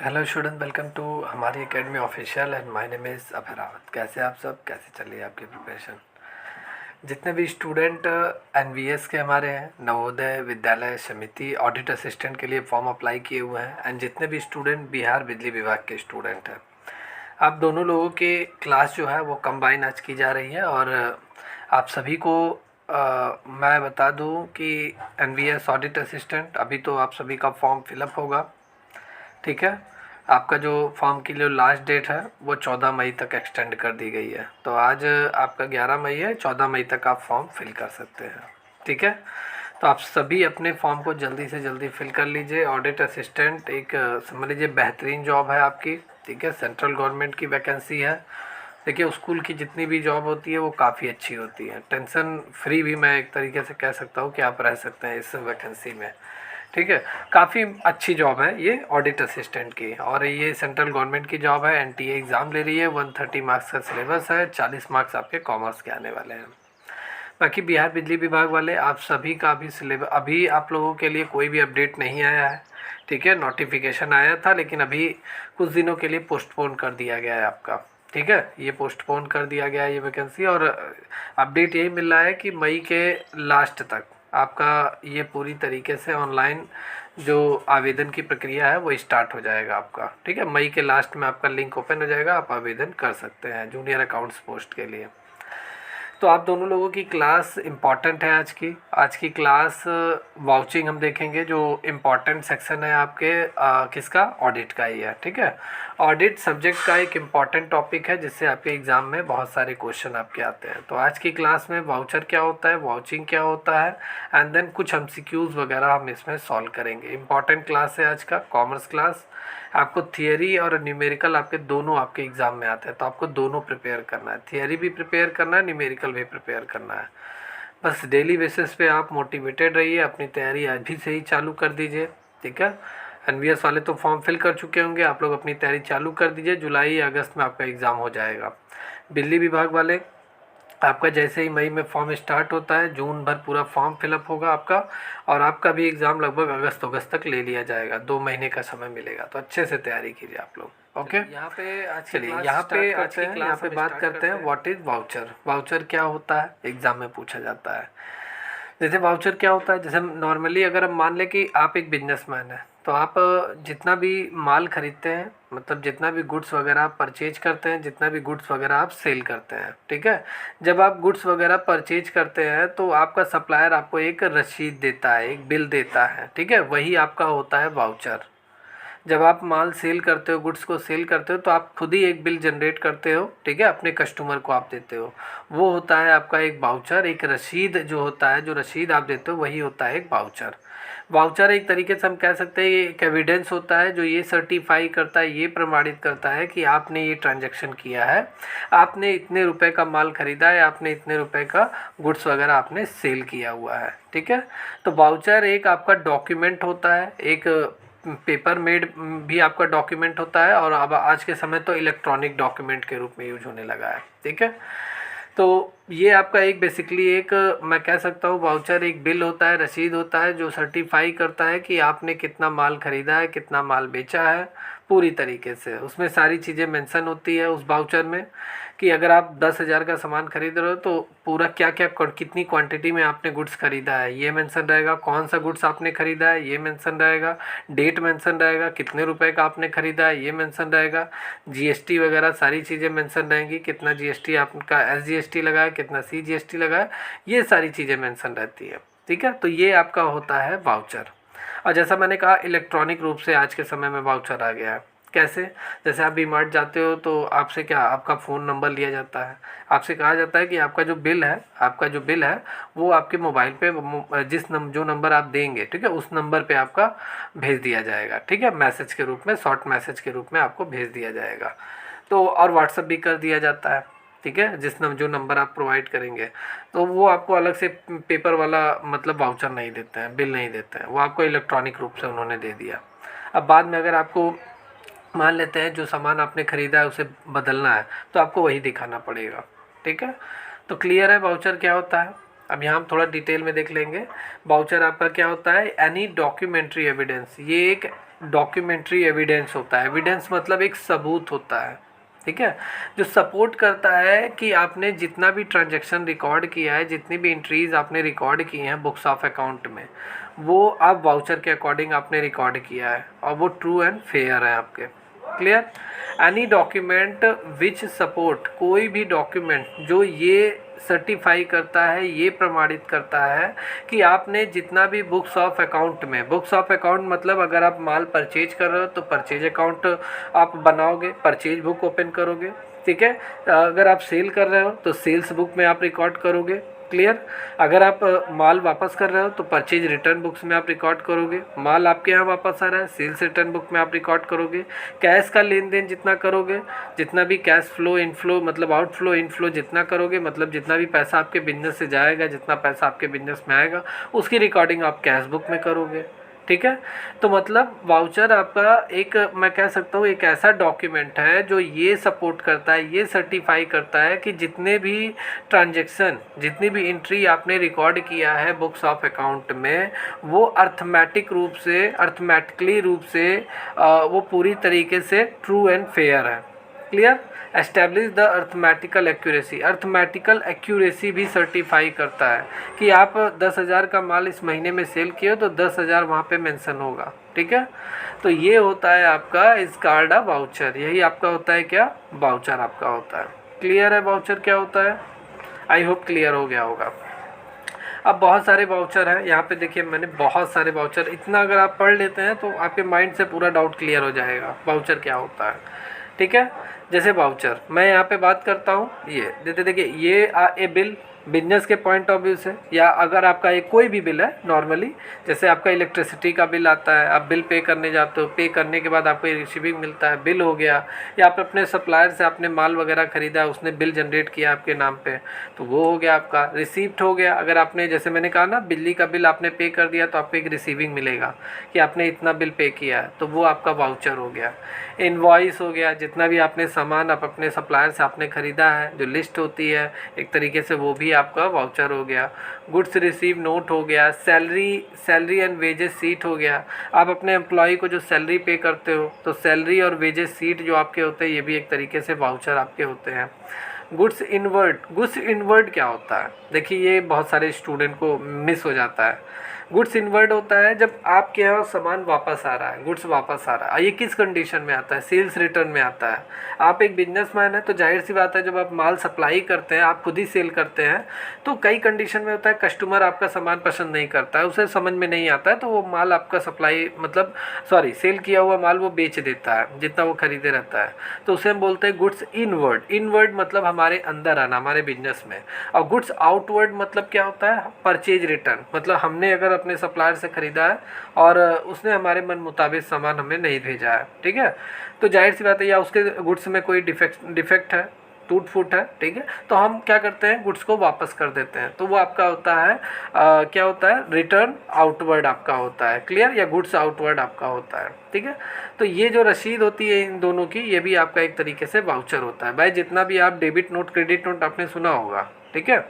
Hello student, welcome to हमारी academy official and my name is Abhay Rawat. कैसे आप सब, कैसे चल रही है आपकी प्रिपरेशन? जितने भी स्टूडेंट एनवीएस के हमारे हैं, नवोदय विद्यालय समिति ऑडिट असिस्टेंट के लिए फॉर्म अप्लाई किए हुए हैं, एंड जितने भी स्टूडेंट बिहार बिजली विभाग के स्टूडेंट हैं, आप दोनों लोगों के क्लास जो है वो कंबाइन आज की जा रही है। और आप सभी को मैं बता दूं कि एनवीएस ऑडिट असिस्टेंट अभी तो आप सभी का फॉर्म फिलअप होगा, ठीक है। आपका जो फॉर्म की जो लास्ट डेट है वो 14 मई तक एक्सटेंड कर दी गई है। तो आज आपका 11 मई है, 14 मई तक आप फॉर्म फिल कर सकते हैं, ठीक है। तो आप सभी अपने फॉर्म को जल्दी से जल्दी फिल कर लीजिए। ऑडिट असिस्टेंट एक समझ लीजिए बेहतरीन जॉब है आपकी, ठीक है। सेंट्रल गवर्नमेंट की वैकेंसी है। देखिए, स्कूल की जितनी भी जॉब होती है वो काफ़ी अच्छी होती है, टेंशन फ्री भी मैं एक तरीके से कह सकता हूँ कि आप रह सकते हैं इस वैकेंसी में, ठीक है। काफ़ी अच्छी जॉब है ये ऑडिट असिस्टेंट की, और ये सेंट्रल गवर्नमेंट की जॉब है। एनटीए एग्ज़ाम ले रही है, 130 मार्क्स का सिलेबस है, 40 मार्क्स आपके कॉमर्स के आने वाले हैं। बाकी बिहार बिजली विभाग वाले आप सभी का भी सिलेबस, अभी आप लोगों के लिए कोई भी अपडेट नहीं आया है, ठीक है। नोटिफिकेशन आया था लेकिन अभी कुछ दिनों के लिए पोस्टपोन कर दिया गया है आपका, ठीक है। ये पोस्टपोन कर दिया गया है ये वैकेंसी, और अपडेट यही मिल रहा है कि मई के लास्ट तक आपका ये पूरी तरीके से ऑनलाइन जो आवेदन की प्रक्रिया है वो स्टार्ट हो जाएगा आपका, ठीक है। मई के लास्ट में आपका लिंक ओपन हो जाएगा, आप आवेदन कर सकते हैं जूनियर अकाउंट्स पोस्ट के लिए। तो आप दोनों लोगों की क्लास इम्पॉर्टेंट है आज की क्लास। वाउचिंग हम देखेंगे, जो इम्पॉर्टेंट सेक्शन है आपके किसका, ऑडिट का ही है, ठीक है। ऑडिट सब्जेक्ट का एक इम्पॉर्टेंट टॉपिक है जिससे आपके एग्ज़ाम में बहुत सारे क्वेश्चन आपके आते हैं। तो आज की क्लास में वाउचर क्या होता है, वाउचिंग क्या होता है, एंड देन कुछ एमसीक्यूज़ वगैरह हम इसमें सॉल्व करेंगे। इम्पॉर्टेंट क्लास है आज का, कॉमर्स क्लास। आपको थियरी और न्यूमेरिकल आपके दोनों आपके एग्ज़ाम में आते हैं, तो आपको दोनों प्रिपेयर करना है, थियरी भी प्रिपेयर करना है, न्यूमेरिकल भी प्रिपेयर करना है। बस डेली बेसिस पे आप मोटिवेटेड रहिए, अपनी तैयारी आज भी से ही चालू कर दीजिए, ठीक है। एनवीएस वाले तो फॉर्म फिल कर चुके होंगे, आप लोग अपनी तैयारी चालू कर दीजिए, जुलाई अगस्त में आपका एग्ज़ाम हो जाएगा। बिजली विभाग वाले आपका जैसे ही मई में फॉर्म स्टार्ट होता है, जून भर पूरा फॉर्म फिलअप होगा आपका, और आपका भी एग्ज़ाम लगभग अगस्त तक ले लिया जाएगा, 2 महीने का समय मिलेगा। तो अच्छे से तैयारी कीजिए आप लोग, ओके। चलिए यहाँ पे बात करते हैं व्हाट इज़ वाउचर। वाउचर क्या होता है, एग्ज़ाम में पूछा जाता है। जैसे वाउचर क्या होता है, जैसे नॉर्मली अगर हम मान लें कि आप एक बिजनेसमैन हैं, तो आप जितना भी माल खरीदते हैं, मतलब जितना भी गुड्स वगैरह आप परचेज करते हैं, जितना भी गुड्स वगैरह आप सेल करते हैं, ठीक है। जब आप गुड्स वगैरह परचेज करते हैं तो आपका सप्लायर आपको एक रसीद देता है, एक बिल देता है, ठीक है। वही आपका होता है वाउचर। जब आप माल सेल करते हो, गुड्स को सेल करते हो, तो आप खुद ही एक बिल जनरेट करते हो, ठीक है, अपने कस्टमर को आप देते हो। वो होता है आपका एक वाउचर, एक रसीद जो होता है, जो रसीद आप देते हो वही होता है एक वाउचर। वाउचर एक तरीके से हम कह सकते हैं ये एक एविडेंस होता है जो ये सर्टिफाई करता है, ये प्रमाणित करता है कि आपने ये ट्रांजैक्शन किया है, आपने इतने रुपए का माल खरीदा है, आपने इतने रुपए का गुड्स वगैरह आपने सेल किया हुआ है, ठीक है। तो वाउचर एक आपका डॉक्यूमेंट होता है, एक पेपर मेड भी आपका डॉक्यूमेंट होता है, और अब आज के समय तो इलेक्ट्रॉनिक डॉक्यूमेंट के रूप में यूज होने लगा है, ठीक है। तो ये आपका एक बेसिकली एक मैं कह सकता हूँ वाउचर एक बिल होता है, रसीद होता है जो सर्टिफाई करता है कि आपने कितना माल खरीदा है, कितना माल बेचा है, पूरी तरीके से उसमें सारी चीज़ें मेंशन होती है उस वाउचर में, कि अगर आप 10,000 का सामान खरीद रहे हो तो पूरा क्या क्या कितनी क्वांटिटी में आपने गुड्स खरीदा है ये मेंशन रहेगा, कौन सा गुड्स आपने खरीदा है ये मेंशन रहेगा, डेट मेंशन रहेगा, कितने रुपए का आपने खरीदा है ये मेंशन रहेगा, जीएसटी वगैरह सारी चीज़ें मेंशन रहेंगी, कितना जीएसटी आपका एसजीएसटी लगा है, कितना सीजीएसटी लगा है, ये सारी चीज़ें मेंशन रहती है, ठीक है। तो ये आपका होता है वाउचर। और जैसा मैंने कहा इलेक्ट्रॉनिक रूप से आज के समय में वाउचर आ गया है। कैसे, जैसे आप वी मार्ट जाते हो तो आपसे क्या, आपका फ़ोन नंबर लिया जाता है, आपसे कहा जाता है कि आपका जो बिल है वो आपके मोबाइल पे जो नंबर आप देंगे, ठीक है, उस नंबर पे आपका भेज दिया जाएगा, ठीक है, मैसेज के रूप में, शॉर्ट मैसेज के रूप में आपको भेज दिया जाएगा। तो और व्हाट्सअप भी कर दिया जाता है, ठीक है, जो नंबर आप प्रोवाइड करेंगे। तो वो आपको अलग से पेपर वाला मतलब वाउचर नहीं देते हैं, बिल नहीं देते हैं, वो आपको इलेक्ट्रॉनिक रूप से उन्होंने दे दिया। अब बाद में अगर आपको मान लेते हैं जो सामान आपने ख़रीदा है उसे बदलना है तो आपको वही दिखाना पड़ेगा, ठीक है। तो क्लियर है वाउचर क्या होता है। अब यहाँ हम थोड़ा डिटेल में देख लेंगे। वाउचर आपका क्या होता है, एनी डॉक्यूमेंट्री एविडेंस, ये एक डॉक्यूमेंट्री एविडेंस होता है। एविडेंस मतलब एक सबूत होता है, ठीक है, जो सपोर्ट करता है कि आपने जितना भी ट्रांजैक्शन रिकॉर्ड किया है, जितनी भी एंट्रीज आपने रिकॉर्ड की हैं बुक्स ऑफ अकाउंट में, वो आप वाउचर के अकॉर्डिंग आपने रिकॉर्ड किया है और वो ट्रू एंड फेयर है आपके। Clear. Any document which support, कोई भी डॉक्यूमेंट जो ये सर्टिफाई करता है, ये प्रमाणित करता है कि आपने जितना भी बुक्स ऑफ अकाउंट में, बुक्स ऑफ अकाउंट मतलब अगर आप माल परचेज कर रहे हो तो परचेज अकाउंट आप बनाओगे, परचेज बुक ओपन करोगे, ठीक है। अगर आप सेल कर रहे हो तो सेल्स बुक में आप रिकॉर्ड करोगे। क्लियर। अगर आप माल वापस कर रहे हो तो परचेज रिटर्न बुक्स में आप रिकॉर्ड करोगे। माल आपके यहाँ वापस आ रहा है, सेल्स रिटर्न बुक में आप रिकॉर्ड करोगे। कैश का लेन देन जितना करोगे, जितना भी कैश फ्लो इनफ्लो मतलब आउटफ्लो इनफ्लो जितना करोगे, मतलब जितना भी पैसा आपके बिजनेस से जाएगा, जितना पैसा आपके बिजनेस में आएगा, उसकी रिकॉर्डिंग आप कैश बुक में करोगे, ठीक है। तो मतलब वाउचर आपका एक, मैं कह सकता हूँ एक ऐसा डॉक्यूमेंट है जो ये सपोर्ट करता है, ये सर्टिफाई करता है कि जितने भी ट्रांजैक्शन, जितनी भी एंट्री आपने रिकॉर्ड किया है बुक्स ऑफ अकाउंट में, वो अर्थमेटिकली रूप से वो पूरी तरीके से ट्रू एंड फेयर है। Clear. Establish the arithmetical accuracy, arithmetical accuracy भी सर्टिफाई करता है कि आप 10,000 का माल इस महीने में सेल किए हो तो 10,000 वहाँ पे मेंशन होगा, ठीक है। तो ये होता है आपका इस कार्ड वाउचर, यही आपका होता है क्या, वाउचर आपका होता है। क्लियर है वाउचर क्या होता है? आई होप क्लियर हो गया होगा। अब बहुत सारे वाउचर हैं यहाँ पे, देखिए मैंने बहुत सारे वाउचर, इतना अगर आप पढ़ लेते हैं तो आपके माइंड से पूरा डाउट क्लियर हो जाएगा वाउचर क्या होता है, ठीक है। जैसे वाउचर मैं यहाँ पे बात करता हूँ, ये देखिए ये ए बिल बिजनेस के पॉइंट ऑफ व्यू से, या अगर आपका एक कोई भी बिल है नॉर्मली, जैसे आपका इलेक्ट्रिसिटी का बिल आता है, आप बिल पे करने जाते हो, पे करने के बाद आपको रिसीविंग मिलता है, बिल हो गया। या आप अपने सप्लायर से आपने माल वगैरह ख़रीदा, उसने बिल जनरेट किया आपके नाम पे, तो वो हो गया आपका रिसीप्ट हो गया। अगर आपने, जैसे मैंने कहा ना, बिजली का बिल आपने पे कर दिया तो आपको एक रिसीविंग मिलेगा कि आपने इतना बिल पे किया है, तो वो आपका वाउचर हो गया। इनवॉइस हो गया, जितना भी आपने सामान आप अपने सप्लायर से आपने ख़रीदा है, जो लिस्ट होती है एक तरीके से, वो भी आपका वाउचर हो गया। गुड्स रिसीव नोट हो गया। सैलरी एंड वेजेस सीट हो गया, आप अपने एम्प्लॉय को जो सैलरी पे करते हो तो सैलरी और वेजेस सीट जो आपके होते हैं, ये भी एक तरीके से वाउचर आपके होते हैं। गुड्स इनवर्ड क्या होता है? देखिए ये बहुत सारे स्टूडेंट को मिस हो जाता है। गुड्स इनवर्ड होता है जब आपके यहाँ सामान वापस आ रहा है, गुड्स वापस आ रहा है। ये किस कंडीशन में आता है? सेल्स रिटर्न में आता है। आप एक बिजनेसमैन है तो जाहिर सी बात है, जब आप माल सप्लाई करते हैं, आप खुद ही सेल करते हैं, तो कई कंडीशन में होता है कस्टमर आपका सामान पसंद नहीं करता है, उसे समझ में नहीं आता है, तो वो माल आपका सेल किया हुआ माल वो बेच देता है जितना वो खरीदे रहता है, तो उसे हम बोलते हैं गुड्स इनवर्ड मतलब हमारे अंदर आना, हमारे बिजनेस में। और गुड्स आउटवर्ड मतलब क्या होता है? परचेज रिटर्न, मतलब हमने अगर अपने सप्लायर से ख़रीदा है और उसने हमारे मन मुताबिक सामान हमें नहीं भेजा है, ठीक है, तो जाहिर सी बात है, या उसके गुड्स में कोई डिफेक्ट है, टूट फूट है, ठीक है, तो हम क्या करते हैं, गुड्स को वापस कर देते हैं। तो वो आपका होता है क्या होता है? रिटर्न आउटवर्ड आपका होता है। क्लियर। या गुड्स आउटवर्ड आपका होता है, ठीक है। तो ये जो रसीद होती है इन दोनों की, ये भी आपका एक तरीके से वाउचर होता है। भाई जितना भी आप डेबिट नोट क्रेडिट नोट आपने सुना होगा, ठीक है,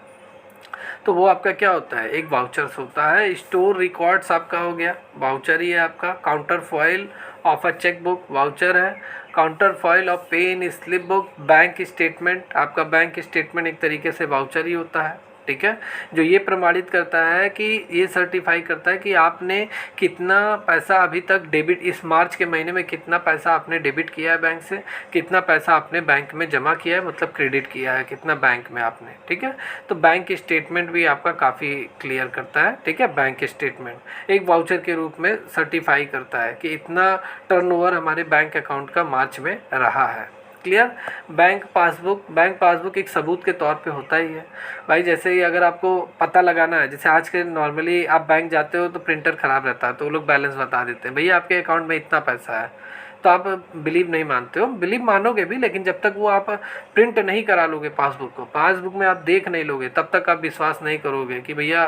तो वो आपका क्या होता है? एक वाउचर्स होता है। स्टोर रिकॉर्ड्स आपका हो गया, वाउचर ही है आपका। Counter foil of a cheque book voucher है। काउंटर फॉइल ऑफ पे इन स्लिप बुक, बैंक स्टेटमेंट, आपका बैंक स्टेटमेंट एक तरीके से वाउचर ही होता है, ठीक है, जो ये प्रमाणित करता है कि ये सर्टिफाई करता है कि आपने कितना पैसा अभी तक डेबिट, इस मार्च के महीने में कितना पैसा आपने डेबिट किया है बैंक से, कितना पैसा आपने बैंक में जमा किया है, मतलब क्रेडिट किया है कितना बैंक में आपने, ठीक है। तो बैंक स्टेटमेंट भी आपका काफ़ी क्लियर करता है, ठीक है। बैंक स्टेटमेंट एक वाउचर के रूप में सर्टिफाई करता है कि इतना टर्नओवर हमारे बैंक अकाउंट का मार्च में रहा है। क्लियर। बैंक पासबुक एक सबूत के तौर पे होता ही है भाई। जैसे ही अगर आपको पता लगाना है, जैसे आज के नॉर्मली आप बैंक जाते हो तो प्रिंटर ख़राब रहता है, तो वो लोग बैलेंस बता देते हैं, भैया आपके अकाउंट में इतना पैसा है, तो आप बिलीव नहीं मानते हो, बिलीव मानोगे भी, लेकिन जब तक वो आप प्रिंट नहीं करा लोगे पासबुक को, पासबुक में आप देख नहीं लोगे, तब तक आप विश्वास नहीं करोगे कि भैया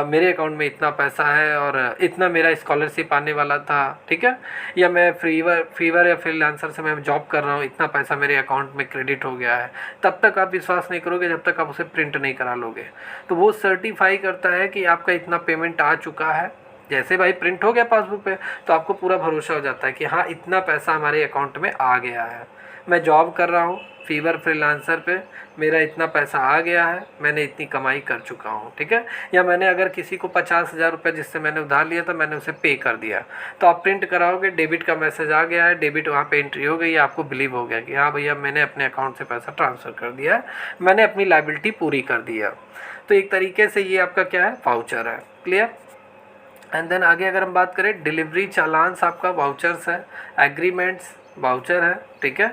मेरे अकाउंट में इतना पैसा है और इतना मेरा स्कॉलरशिप आने वाला था, ठीक है, या मैं फीवर या फ्रीलांसर से मैं जॉब कर रहा हूँ, इतना पैसा मेरे अकाउंट में क्रेडिट हो गया है, तब तक आप विश्वास नहीं करोगे जब तक आप उसे प्रिंट नहीं करा लोगे। तो वो सर्टिफाई करता है कि आपका इतना पेमेंट आ चुका है, जैसे भाई प्रिंट हो गया पासबुक पे तो आपको पूरा भरोसा हो जाता है कि हाँ इतना पैसा हमारे अकाउंट में आ गया है, मैं जॉब कर रहा हूँ फीवर फ्रीलांसर पे, मेरा इतना पैसा आ गया है, मैंने इतनी कमाई कर चुका हूँ, ठीक है। या मैंने अगर किसी को 50,000 रुपये जिससे मैंने उधार लिया था मैंने उसे पे कर दिया, तो आप प्रिंट कराओगे डेबिट का मैसेज आ गया है, डेबिट वहाँ पे एंट्री हो गई, आपको बिलीव हो गया कि हाँ भैया मैंने अपने अकाउंट से पैसा ट्रांसफ़र कर दिया है, मैंने अपनी लाइबिलिटी पूरी कर दिया। तो एक तरीके से ये आपका क्या है, वाउचर है। क्लियर। एंड देन आगे अगर हम बात करें डिलीवरी चालान्स आपका वाउचर्स है, एग्रीमेंट्स वाउचर है, ठीक है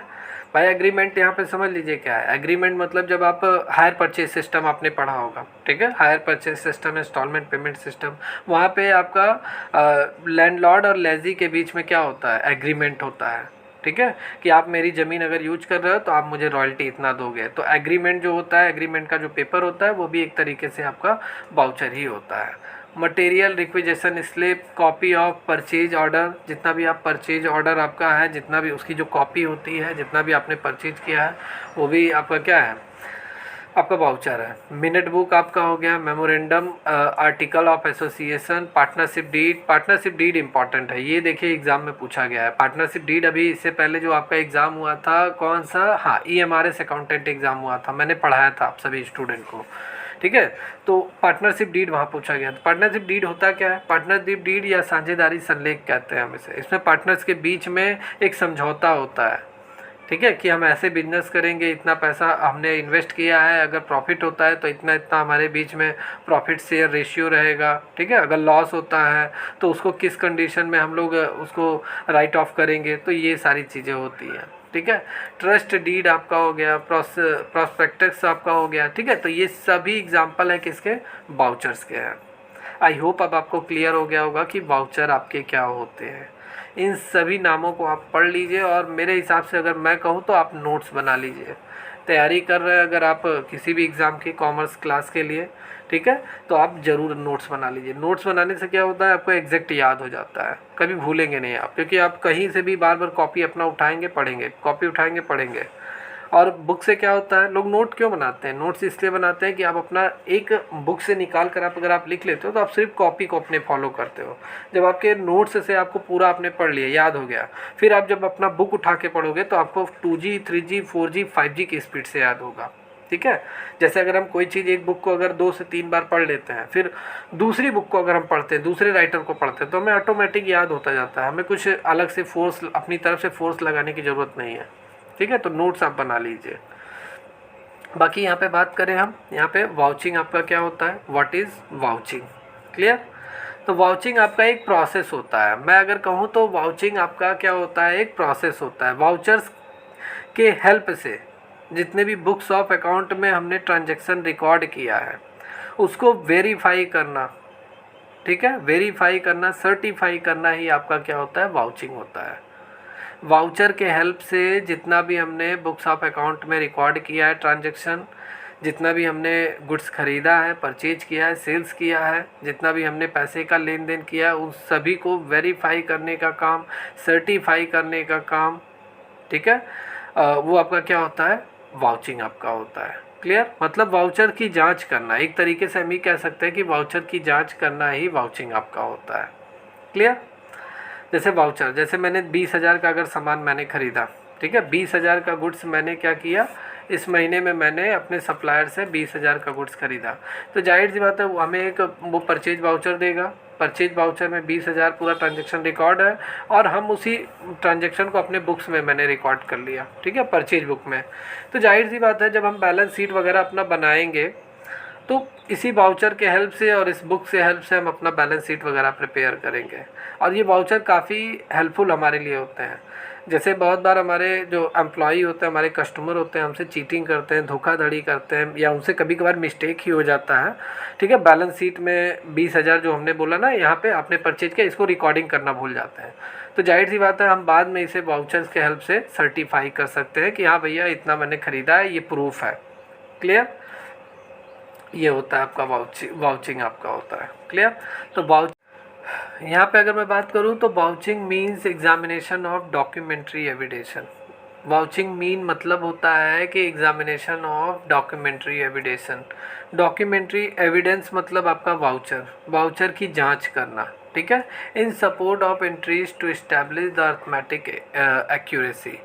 भाई। एग्रीमेंट यहाँ पे समझ लीजिए क्या है। एग्रीमेंट मतलब जब आप हायर परचेज सिस्टम आपने पढ़ा होगा, ठीक है, hire purchase system, installment payment system, वहाँ पे आपका लैंडलॉर्ड और लेजी के बीच में क्या होता है, एग्रीमेंट होता है, ठीक है, कि आप मेरी ज़मीन अगर यूज कर रहे हो तो आप मुझे रॉयल्टी इतना दोगे। तो एग्रीमेंट जो होता है, एग्रीमेंट का जो पेपर होता है वो भी एक तरीके से आपका वाउचर ही होता है। Material requisition slip, copy of purchase order, जितना भी आप परचेज ऑर्डर आपका है, जितना भी उसकी जो कॉपी होती है, जितना भी आपने परचेज किया है वो भी आपका क्या है, आपका वाउचर है। मिनट बुक आपका हो गया, memorandum, article of association, partnership deed. Partnership deed important है, ये देखिए एग्जाम में पूछा गया है। पार्टनरशिप डीड अभी इससे पहले जो आपका एग्ज़ाम हुआ था कौन सा, हाँ EMRS अकाउंटेंट एग्ज़ाम हुआ था, मैंने पढ़ाया था आप सभी स्टूडेंट को, ठीक है। तो पार्टनरशिप डीड वहाँ पूछा गया। तो पार्टनरशिप डीड होता क्या है, पार्टनरशिप डीड या साझेदारी संलेख कहते हैं हम इसे। इसमें पार्टनर्स के बीच में एक समझौता होता है, ठीक है, कि हम ऐसे बिजनेस करेंगे, इतना पैसा हमने इन्वेस्ट किया है, अगर प्रॉफिट होता है तो इतना इतना हमारे बीच में प्रॉफिट शेयर रेशियो रहेगा, ठीक है। अगर लॉस होता है तो उसको किस कंडीशन में हम लोग उसको राइट ऑफ करेंगे, तो ये सारी चीज़ें होती हैं, ठीक है। ट्रस्ट डीड आपका हो गया, प्रॉस्पेक्टस आपका हो गया, ठीक है। तो ये सभी एग्जाम्पल है किसके, वाउचर्स के हैं। आई होप अब आपको क्लियर हो गया होगा कि वाउचर आपके क्या होते हैं। इन सभी नामों को आप पढ़ लीजिए और मेरे हिसाब से अगर मैं कहूँ तो आप नोट्स बना लीजिए। तैयारी कर रहे हैं अगर आप किसी भी एग्ज़ाम की कॉमर्स क्लास के लिए, ठीक है, तो आप ज़रूर नोट्स बना लीजिए। नोट्स बनाने से क्या होता है, आपको एग्जैक्ट याद हो जाता है, कभी भूलेंगे नहीं आप, क्योंकि आप कहीं से भी बार बार कॉपी अपना उठाएंगे पढ़ेंगे, कॉपी उठाएंगे पढ़ेंगे। और बुक से क्या होता है, लोग नोट क्यों बनाते हैं, नोट्स इसलिए बनाते हैं कि आप अपना एक बुक से निकाल कर आप अगर आप लिख लेते हो तो आप सिर्फ कॉपी को अपने फॉलो करते हो। जब आपके नोट्स से आपको पूरा आपने पढ़ लिया, याद हो गया, फिर आप जब अपना बुक उठा के पढ़ोगे तो आपको 2G 3G 4G 5G की स्पीड से याद होगा, ठीक है। जैसे अगर हम कोई चीज़ एक बुक को अगर 2 से 3 बार पढ़ लेते हैं, फिर दूसरी बुक को अगर हम पढ़ते हैं, दूसरे राइटर को पढ़ते हैं, तो हमें ऑटोमेटिक याद होता जाता है, हमें कुछ अलग से फोर्स, अपनी तरफ से फोर्स लगाने की ज़रूरत नहीं है, ठीक है। तो नोट्स आप बना लीजिए। बाकी यहाँ पे बात करें हम, यहाँ पे वाउचिंग आपका क्या होता है, व्हाट इज़ वाउचिंग। क्लियर। तो वाउचिंग आपका एक प्रोसेस होता है, मैं अगर कहूँ तो वाउचिंग आपका क्या होता है, एक प्रोसेस होता है। वाउचर्स के हेल्प से जितने भी बुक्स ऑफ अकाउंट में हमने ट्रांजैक्शन रिकॉर्ड किया है उसको वेरीफाई करना, ठीक है, वेरीफाई करना, सर्टिफाई करना ही आपका क्या होता है, वाउचिंग होता है। वाउचर के हेल्प से जितना भी हमने बुक्स ऑफ अकाउंट में रिकॉर्ड किया है ट्रांजैक्शन, जितना भी हमने गुड्स ख़रीदा है, परचेज किया है, सेल्स किया है, जितना भी हमने पैसे का लेन देन किया है, उस सभी को वेरीफाई करने का काम, सर्टिफाई करने का काम, ठीक है, वो आपका क्या होता है, वाउचिंग आपका होता है। क्लियर। मतलब वाउचर की जांच करना, एक तरीके से हम ये कह सकते हैं कि वाउचर की जांच करना ही वाउचिंग आपका होता है। क्लियर। जैसे वाउचर, जैसे मैंने 20,000 का अगर सामान मैंने ख़रीदा, ठीक है, 20,000 का गुड्स मैंने क्या किया, इस महीने में मैंने अपने सप्लायर से 20,000 का गुड्स ख़रीदा, तो जाहिर सी बात है वो हमें एक वो परचेज वाउचर देगा। परचेज वाउचर में 20,000 पूरा ट्रांजैक्शन रिकॉर्ड है और हम उसी ट्रांजैक्शन को अपने बुक्स में मैंने रिकॉर्ड कर लिया, ठीक है, परचेज बुक में। तो जाहिर सी बात है जब हम बैलेंस शीट वगैरह अपना बनाएंगे तो इसी वाउचर के हेल्प से और इस बुक से हेल्प से हम अपना बैलेंस शीट वगैरह प्रिपेयर करेंगे। और ये वाउचर काफ़ी हेल्पफुल हमारे लिए होते हैं। जैसे बहुत बार हमारे जो एम्प्लॉई होते हैं, हमारे कस्टमर होते हैं, हमसे चीटिंग करते हैं, धोखाधड़ी करते हैं, या उनसे कभी कभार मिस्टेक ही हो जाता है, ठीक है। बैलेंस शीट में 20,000 जो हमने बोला ना, यहाँ पे आपने परचेज किया, इसको रिकॉर्डिंग करना भूल जाते हैं। तो जाहिर सी बात है हम बाद में इसे वाउचर्स के हेल्प से सर्टिफाई कर सकते हैं कि हाँ भैया इतना मैंने ख़रीदा है, ये प्रूफ है। क्लियर। ये होता है आपका वाउचिंग आपका होता है। क्लियर। तो यहाँ पे अगर मैं बात करूँ तो vouching means examination of documentary एविडेशन, वाउचिंग मीन मतलब होता है कि एग्जामिनेशन ऑफ डॉक्यूमेंट्री एविडेशन। डॉक्यूमेंट्री एविडेंस मतलब आपका वाउचर, वाउचर की जांच करना, ठीक है, in support of entries to establish the arithmetic accuracy.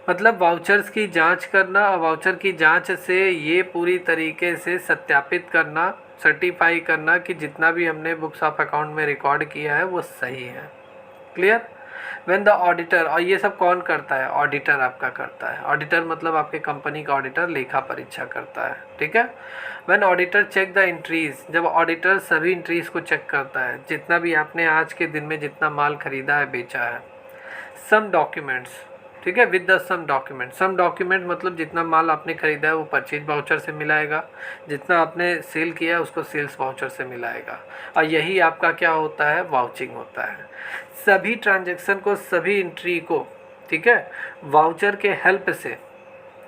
मतलब वाउचर्स की जांच करना, और वाउचर की जांच से ये पूरी तरीके से सत्यापित करना, सर्टिफाई करना कि जितना भी हमने बुक्स ऑफ अकाउंट में रिकॉर्ड किया है वो सही है। क्लियर। व्हेन द ऑडिटर, और ये सब कौन करता है? ऑडिटर आपका करता है। ऑडिटर मतलब आपके कंपनी का ऑडिटर लेखा परीक्षा करता है, ठीक है। When auditor check the entries, जब ऑडिटर सभी एंट्रीज को चेक करता है, जितना भी आपने आज के दिन में जितना माल खरीदा है, बेचा है, सम डॉक्यूमेंट्स, ठीक है, with the some document. Some document मतलब जितना माल आपने खरीदा है वो परचेज वाउचर से मिलाएगा, जितना आपने सेल किया है उसको सेल्स वाउचर से मिलाएगा, और यही आपका क्या होता है? वाउचिंग होता है। सभी ट्रांजैक्शन को, सभी एंट्री को, ठीक है, वाउचर के हेल्प से,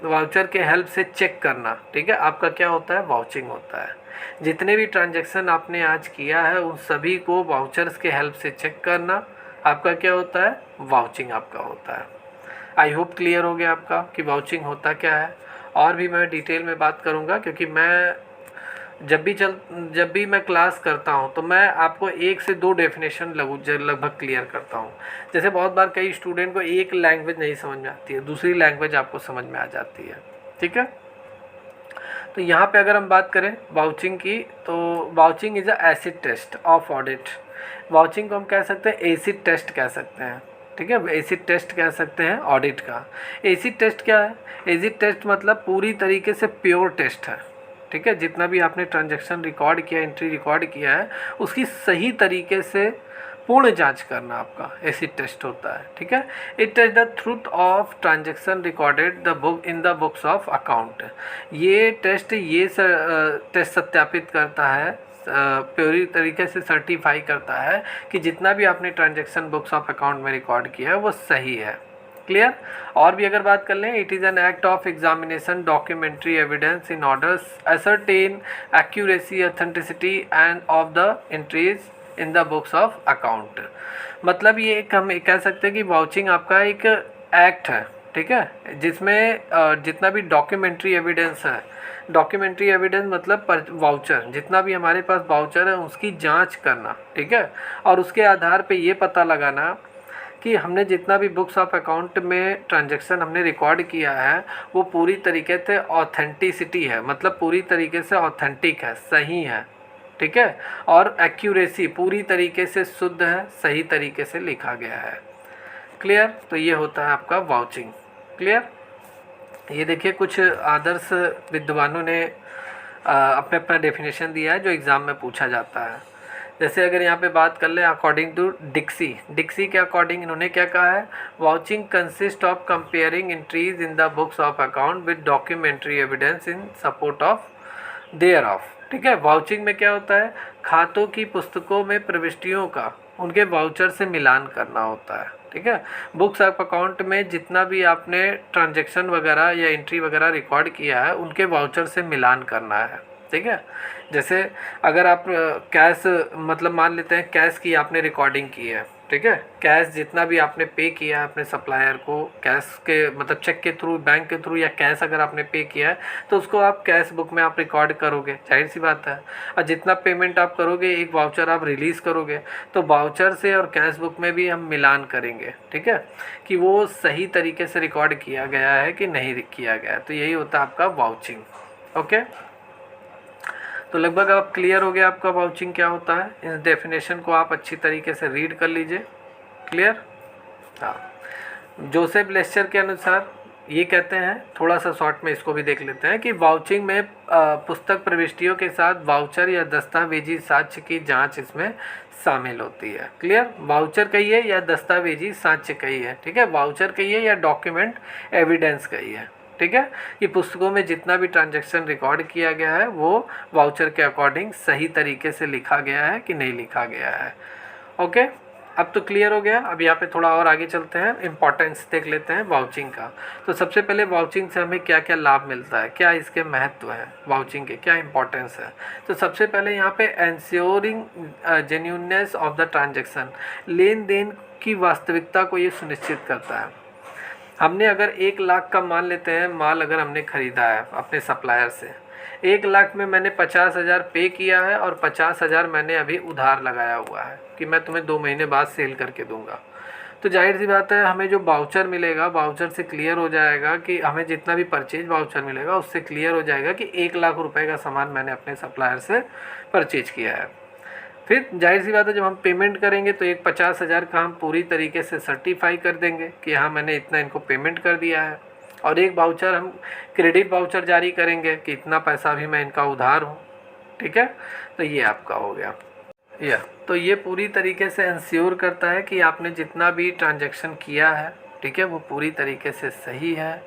वाउचर के हेल्प से चेक करना, ठीक है, आपका क्या होता है? वाउचिंग होता है। जितने भी ट्रांजैक्शन आपने आज किया है उन सभी को वाउचर्स के हेल्प से चेक करना आपका क्या होता है? वाउचिंग आपका होता है। आई होप क्लियर हो गया आपका कि वाउचिंग होता क्या है। और भी मैं डिटेल में बात करूँगा, क्योंकि मैं जब भी मैं क्लास करता हूँ तो मैं आपको 1 से 2 डेफिनेशन लगभग क्लियर करता हूँ। जैसे बहुत बार कई स्टूडेंट को एक लैंग्वेज नहीं समझ में आती है, दूसरी लैंग्वेज आपको समझ में आ जाती है, ठीक है। तो यहाँ पे अगर हम बात करें वाउचिंग की, तो vouching is a acid test of audit. Vouching को हम कह सकते हैं एसिड टेस्ट कह सकते हैं, ठीक है, एसिड टेस्ट कह सकते हैं ऑडिट का। एसिड टेस्ट क्या है? एसिड टेस्ट मतलब पूरी तरीके से प्योर टेस्ट है, ठीक है। जितना भी आपने ट्रांजैक्शन रिकॉर्ड किया, एंट्री रिकॉर्ड किया है, उसकी सही तरीके से पूर्ण जांच करना आपका एसिड टेस्ट होता है, ठीक है। It taste the truth of transaction recorded the book in the books of account. ये टेस्ट टेस्ट सत्यापित करता है, पूरी तरीके से सर्टिफाई करता है कि जितना भी आपने ट्रांजैक्शन बुक्स ऑफ अकाउंट में रिकॉर्ड किया है वो सही है। क्लियर। और भी अगर बात कर लें, it is an act of examination documentary evidence in order ascertain accuracy, authenticity end of the entries in the books of account. मतलब ये एक हम कह सकते हैं कि वाउचिंग आपका एक एक्ट है, ठीक है, जिसमें जितना भी डॉक्यूमेंट्री एविडेंस है, डॉक्यूमेंट्री एविडेंस मतलब वाउचर, जितना भी हमारे पास वाउचर है उसकी जांच करना, ठीक है, और उसके आधार पे ये पता लगाना कि हमने जितना भी बुक्स ऑफ अकाउंट में ट्रांजैक्शन हमने रिकॉर्ड किया है वो पूरी तरीके से ऑथेंटिसिटी है, मतलब पूरी तरीके से ऑथेंटिक है, सही है, ठीक है, और एक्यूरेसी पूरी तरीके से शुद्ध है, सही तरीके से लिखा गया है। क्लियर। तो ये होता है आपका वाउचिंग। क्लियर। ये देखिए कुछ आदर्श विद्वानों ने अपने अपना डेफिनेशन दिया है जो एग्ज़ाम में पूछा जाता है। जैसे अगर यहाँ पे बात कर लें अकॉर्डिंग टू डिक्सी के अकॉर्डिंग इन्होंने क्या कहा है? Vouching consist of comparing entries in the books of account with documentary evidence in support of their of. ठीक है, वाउचिंग में क्या होता है? खातों की पुस्तकों में प्रविष्टियों का उनके वाउचर से मिलान करना होता है। ठीक है, बुक्स ऑफ अकाउंट में जितना भी आपने ट्रांजैक्शन वगैरह या एंट्री वगैरह रिकॉर्ड किया है उनके वाउचर से मिलान करना है। ठीक है, जैसे अगर आप कैश मतलब मान लेते हैं कैश की आपने रिकॉर्डिंग की है, ठीक है, कैश जितना भी आपने पे किया है अपने सप्लायर को कैश के मतलब चेक के थ्रू, बैंक के थ्रू या कैश अगर आपने पे किया है तो उसको आप कैश बुक में आप रिकॉर्ड करोगे, जाहिर सी बात है। और जितना पेमेंट आप करोगे एक वाउचर आप रिलीज़ करोगे तो वाउचर से और कैश बुक में भी हम मिलान करेंगे, ठीक है, कि वो सही तरीके से रिकॉर्ड किया गया है कि नहीं किया गया है। तो यही होता है आपका वाउचिंग। ओके, तो लगभग अब क्लियर हो गया आपका वाउचिंग क्या होता है। इस डेफिनेशन को आप अच्छी तरीके से रीड कर लीजिए। क्लियर। हाँ, जोसेफ लेस्चर के अनुसार ये कहते हैं, थोड़ा सा शॉर्ट में इसको भी देख लेते हैं, कि वाउचिंग में पुस्तक प्रविष्टियों के साथ वाउचर या दस्तावेजी साक्ष्य की जांच इसमें शामिल होती है। क्लियर, वाउचर कहिए या दस्तावेजी साक्ष्य कहिए, ठीक है, वाउचर कहिए या डॉक्यूमेंट एविडेंस कहिए, ठीक है, कि पुस्तकों में जितना भी ट्रांजैक्शन रिकॉर्ड किया गया है वो वाउचर के अकॉर्डिंग सही तरीके से लिखा गया है कि नहीं लिखा गया है। ओके, अब तो क्लियर हो गया। अब यहाँ पे थोड़ा और आगे चलते हैं, इम्पॉर्टेंस देख लेते हैं वाउचिंग का। तो सबसे पहले वाउचिंग से हमें क्या क्या लाभ मिलता है, क्या इसके महत्व है, वाउचिंग के क्या इंपॉर्टेंस है। तो सबसे पहले यहाँ पे ensuring genuineness of the transaction, लेन देन की वास्तविकता को ये सुनिश्चित करता है। हमने अगर 1 लाख का मान लेते हैं, माल अगर हमने ख़रीदा है अपने सप्लायर से, 1 लाख में मैंने 50,000 पे किया है और 50,000 मैंने अभी उधार लगाया हुआ है कि मैं तुम्हें 2 महीने बाद सेल करके दूंगा। तो जाहिर सी बात है हमें जो वाउचर मिलेगा, वाउचर से क्लियर हो जाएगा कि हमें जितना भी परचेज वाउचर मिलेगा उससे क्लियर हो जाएगा कि 1 लाख रुपए का सामान मैंने अपने सप्लायर से परचेज किया है। फिर जाहिर सी बात है जब हम पेमेंट करेंगे तो एक 50,000 का हम पूरी तरीके से सर्टिफाई कर देंगे कि हाँ मैंने इतना इनको पेमेंट कर दिया है, और एक वाउचर हम क्रेडिट वाउचर जारी करेंगे कि इतना पैसा भी मैं इनका उधार हूँ। ठीक है, तो ये आपका हो गया। तो ये पूरी तरीके से इंश्योर करता है कि आपने जितना भी ट्रांजैक्शन किया है, ठीक है, वो पूरी तरीके से सही है,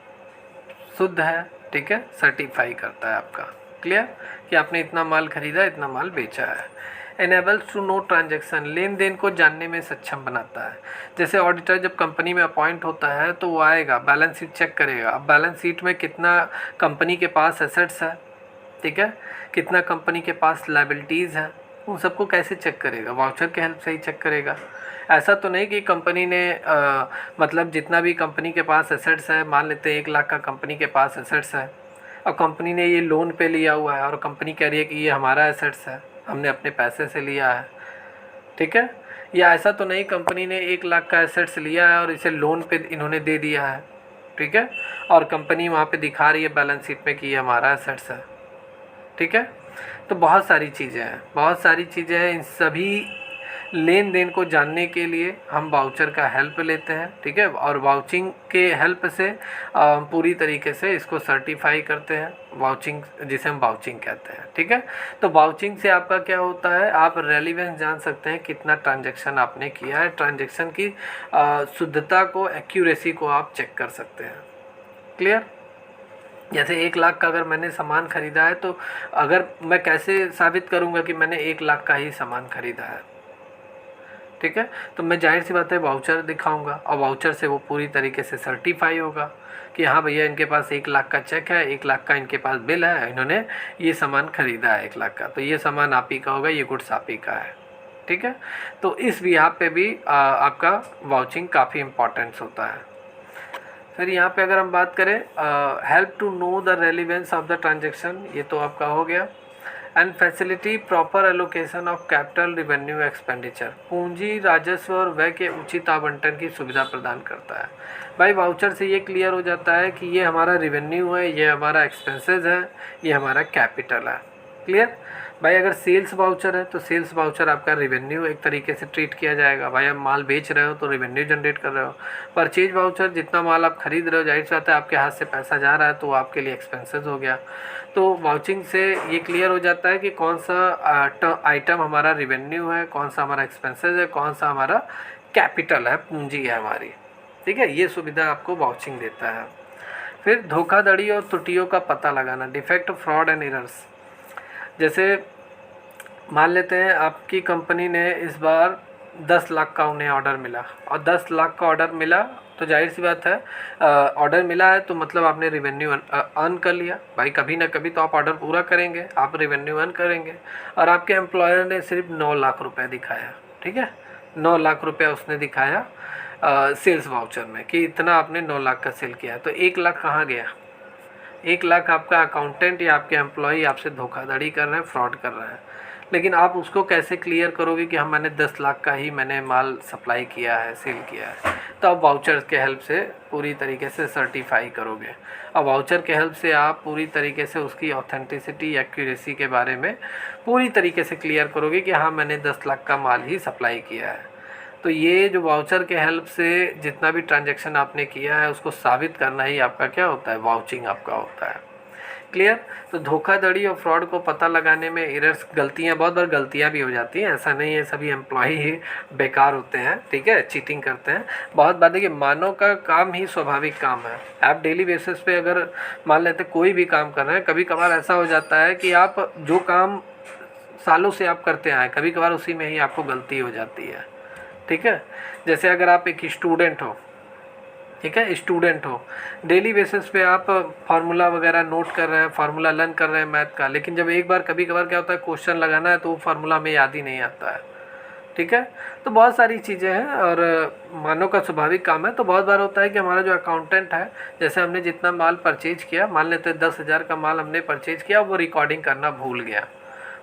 शुद्ध है। ठीक है, सर्टिफाई करता है आपका, क्लियर, कि आपने इतना माल खरीदा, इतना माल बेचा है। एनेबल्स टू नो ट्रांजैक्शन, लेन देन को जानने में सक्षम बनाता है। जैसे ऑडिटर जब कंपनी में अपॉइंट होता है तो वो आएगा, बैलेंस शीट चेक करेगा। अब बैलेंस शीट में कितना कंपनी के पास एसेट्स है, ठीक है, कितना कंपनी के पास लायबिलिटीज़ है, उन सबको कैसे चेक करेगा? वाउचर के हेल्प से ही चेक करेगा। ऐसा तो नहीं कि कंपनी ने मतलब जितना भी कंपनी के पास एसेट्स है, मान लेते हैं 1 लाख का कंपनी के पास एसेट्स है, और कंपनी ने ये लोन पे लिया हुआ है और कंपनी कह रही है कि ये हमारा एसेट्स है, हमने अपने पैसे से लिया है। ठीक है, या ऐसा तो नहीं कंपनी ने 1 लाख का एसेट्स लिया है और इसे लोन पे इन्होंने दे दिया है, ठीक है, और कंपनी वहाँ पे दिखा रही है बैलेंस शीट में कि ये हमारा एसेट्स है। ठीक है, तो बहुत सारी चीज़ें हैं, बहुत सारी चीज़ें हैं। इन सभी लेन देन को जानने के लिए हम वाउचर का हेल्प लेते हैं। ठीक है, और वाउचिंग के हेल्प से पूरी तरीके से इसको सर्टिफाई करते हैं, वाउचिंग जिसे हम वाउचिंग कहते हैं। ठीक है, तो वाउचिंग से आपका क्या होता है, आप रेलिवेंस जान सकते हैं कितना ट्रांजैक्शन आपने किया है, ट्रांजैक्शन की शुद्धता को, एक्यूरेसी को आप चेक कर सकते हैं। क्लियर? जैसे 1 लाख का अगर मैंने सामान ख़रीदा है तो अगर मैं कैसे साबित करूंगा कि मैंने 1 लाख का ही सामान ख़रीदा है? ठीक है, तो मैं जाहिर सी बात है वाउचर दिखाऊंगा और वाउचर से वो पूरी तरीके से सर्टिफाई होगा कि हाँ भैया इनके पास 1 लाख का चेक है, 1 लाख का इनके पास बिल है, इन्होंने ये सामान ख़रीदा है 1 लाख का, तो ये सामान आप ही का होगा, ये गुड्स आप ही का है। ठीक है, तो इस बिहाफ पे भी आपका वाउचिंग काफ़ी इम्पोर्टेंस होता है। फिर यहाँ पे अगर हम बात करें help to know the relevance of the transaction, ये तो आपका हो गया। And facility proper allocation of capital revenue expenditure, पूंजी राजस्व और व्यय के उचित आवंटन की सुविधा प्रदान करता है। भाई वाउचर से ये क्लियर हो जाता है कि ये हमारा रिवेन्यू है, ये हमारा एक्सपेंसेस है, ये हमारा कैपिटल है। क्लियर? भाई अगर सेल्स वाउचर है तो सेल्स वाउचर आपका रिवेन्यू एक तरीके से ट्रीट किया जाएगा। भाई आप माल बेच रहे हो तो रिवेन्यू जनरेट कर रहे हो। परचेज वाउचर जितना माल आप खरीद रहे हो, जाहिर सी बात है आपके हाथ से पैसा जा रहा है तो वो आपके लिए एक्सपेंसेस हो गया। तो वाउचिंग से ये क्लियर हो जाता है कि कौन सा आइटम हमारा रिवेन्यू है, कौन सा हमारा एक्सपेंसेस है, कौन सा हमारा कैपिटल है, पूंजी है हमारी। ठीक है, ये सुविधा आपको वाउचिंग देता है। फिर धोखाधड़ी और त्रुटियों का पता लगाना, डिफेक्ट, फ्रॉड एंड एरर्स। जैसे मान लेते हैं आपकी कंपनी ने इस बार 10 लाख का उन्हें ऑर्डर मिला और 10 लाख का ऑर्डर मिला तो जाहिर सी बात है ऑर्डर मिला है तो मतलब आपने रिवेन्यू अर्न कर लिया। भाई कभी ना कभी तो आप ऑर्डर पूरा करेंगे, आप रिवेन्यू अर्न करेंगे। और आपके एम्प्लॉयर ने सिर्फ 9 लाख रुपए दिखाया, ठीक है, 9 लाख रुपया उसने दिखाया सेल्स वाउचर में कि इतना आपने 9 लाख का सेल किया, तो 1 लाख कहाँ गया? 1 लाख आपका अकाउंटेंट या आपके एम्प्लॉय आपसे धोखाधड़ी कर रहे हैं, फ्रॉड कर रहे हैं। लेकिन आप उसको कैसे क्लियर करोगे कि हम मैंने 10 लाख का ही मैंने माल सप्लाई किया है, सेल किया है? तो आप वाउचर के हेल्प से पूरी तरीके से सर्टिफाई करोगे। और वाउचर के हेल्प से आप पूरी तरीके से उसकी ऑथेंटिसिटी, एक्यूरेसी के बारे में पूरी तरीके से क्लियर करोगे कि हाँ मैंने 10 लाख का माल ही सप्लाई किया है। तो ये जो वाउचर के हेल्प से जितना भी ट्रांजैक्शन आपने किया है उसको साबित करना ही आपका क्या होता है? वाउचिंग आपका होता है। क्लियर? तो धोखाधड़ी और फ्रॉड को पता लगाने में एरर्स, गलतियां, बहुत बार गलतियां भी हो जाती हैं, ऐसा नहीं है सभी एम्प्लॉय ही बेकार होते हैं, ठीक है, चीटिंग करते हैं। बहुत बात है कि मानव का काम ही स्वाभाविक काम है। आप डेली बेसिस पे अगर मान लेते कोई भी काम कर रहे हैं, कभी कभार ऐसा हो जाता है कि आप जो काम सालों से आप करते आए, कभी कभार उसी में ही आपको गलती हो जाती है। ठीक है, जैसे अगर आप एक स्टूडेंट हो, ठीक है, स्टूडेंट हो, डेली बेसिस पे आप फार्मूला वगैरह नोट कर रहे हैं, फार्मूला लर्न कर रहे हैं मैथ का, लेकिन जब एक बार कभी कभार क्या होता है क्वेश्चन लगाना है तो वो फार्मूला हमें याद ही नहीं आता है। ठीक है। तो बहुत सारी चीज़ें हैं और मानव का स्वाभाविक काम है। तो बहुत बार होता है कि हमारा जो अकाउंटेंट है, जैसे हमने जितना माल परचेज किया, मान लेते हैं 10,000 का माल हमने परचेज किया, वो रिकॉर्डिंग करना भूल गया,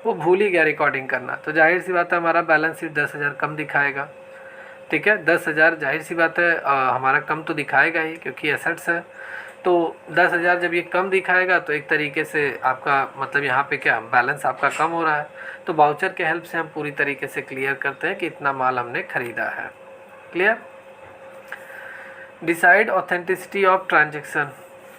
वो भूल ही गया रिकॉर्डिंग करना, तो जाहिर सी बात है हमारा बैलेंस शीट 10,000 कम दिखाएगा। ठीक है, 10,000 जाहिर सी बात है हमारा कम तो दिखाएगा ही, क्योंकि एसेट्स है। तो 10,000 जब ये कम दिखाएगा तो एक तरीके से आपका मतलब यहाँ पे क्या बैलेंस आपका कम हो रहा है। तो वाउचर के हेल्प से हम पूरी तरीके से क्लियर करते हैं कि इतना माल हमने खरीदा है। Clear. Decide authenticity of transaction,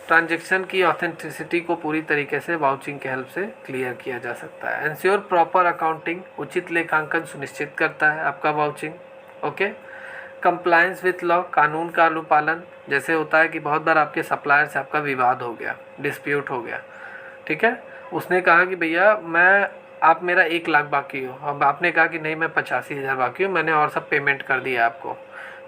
transaction की ऑथेंटिसिटी को पूरी तरीके से वाउचिंग के हेल्प से क्लियर किया जा सकता है। एंश्योर प्रॉपर अकाउंटिंग, उचित लेखांकन सुनिश्चित करता है आपका vouching. Okay. Compliance with law, कानून का अनुपालन, जैसे होता है कि बहुत बार आपके सप्लायर से आपका विवाद हो गया, डिस्प्यूट हो गया, ठीक है, उसने कहा कि भैया मैं आप मेरा 1 लाख बाकी हो, अब आपने कहा कि नहीं मैं 85,000 बाकी हूँ, मैंने और सब पेमेंट कर दिया आपको,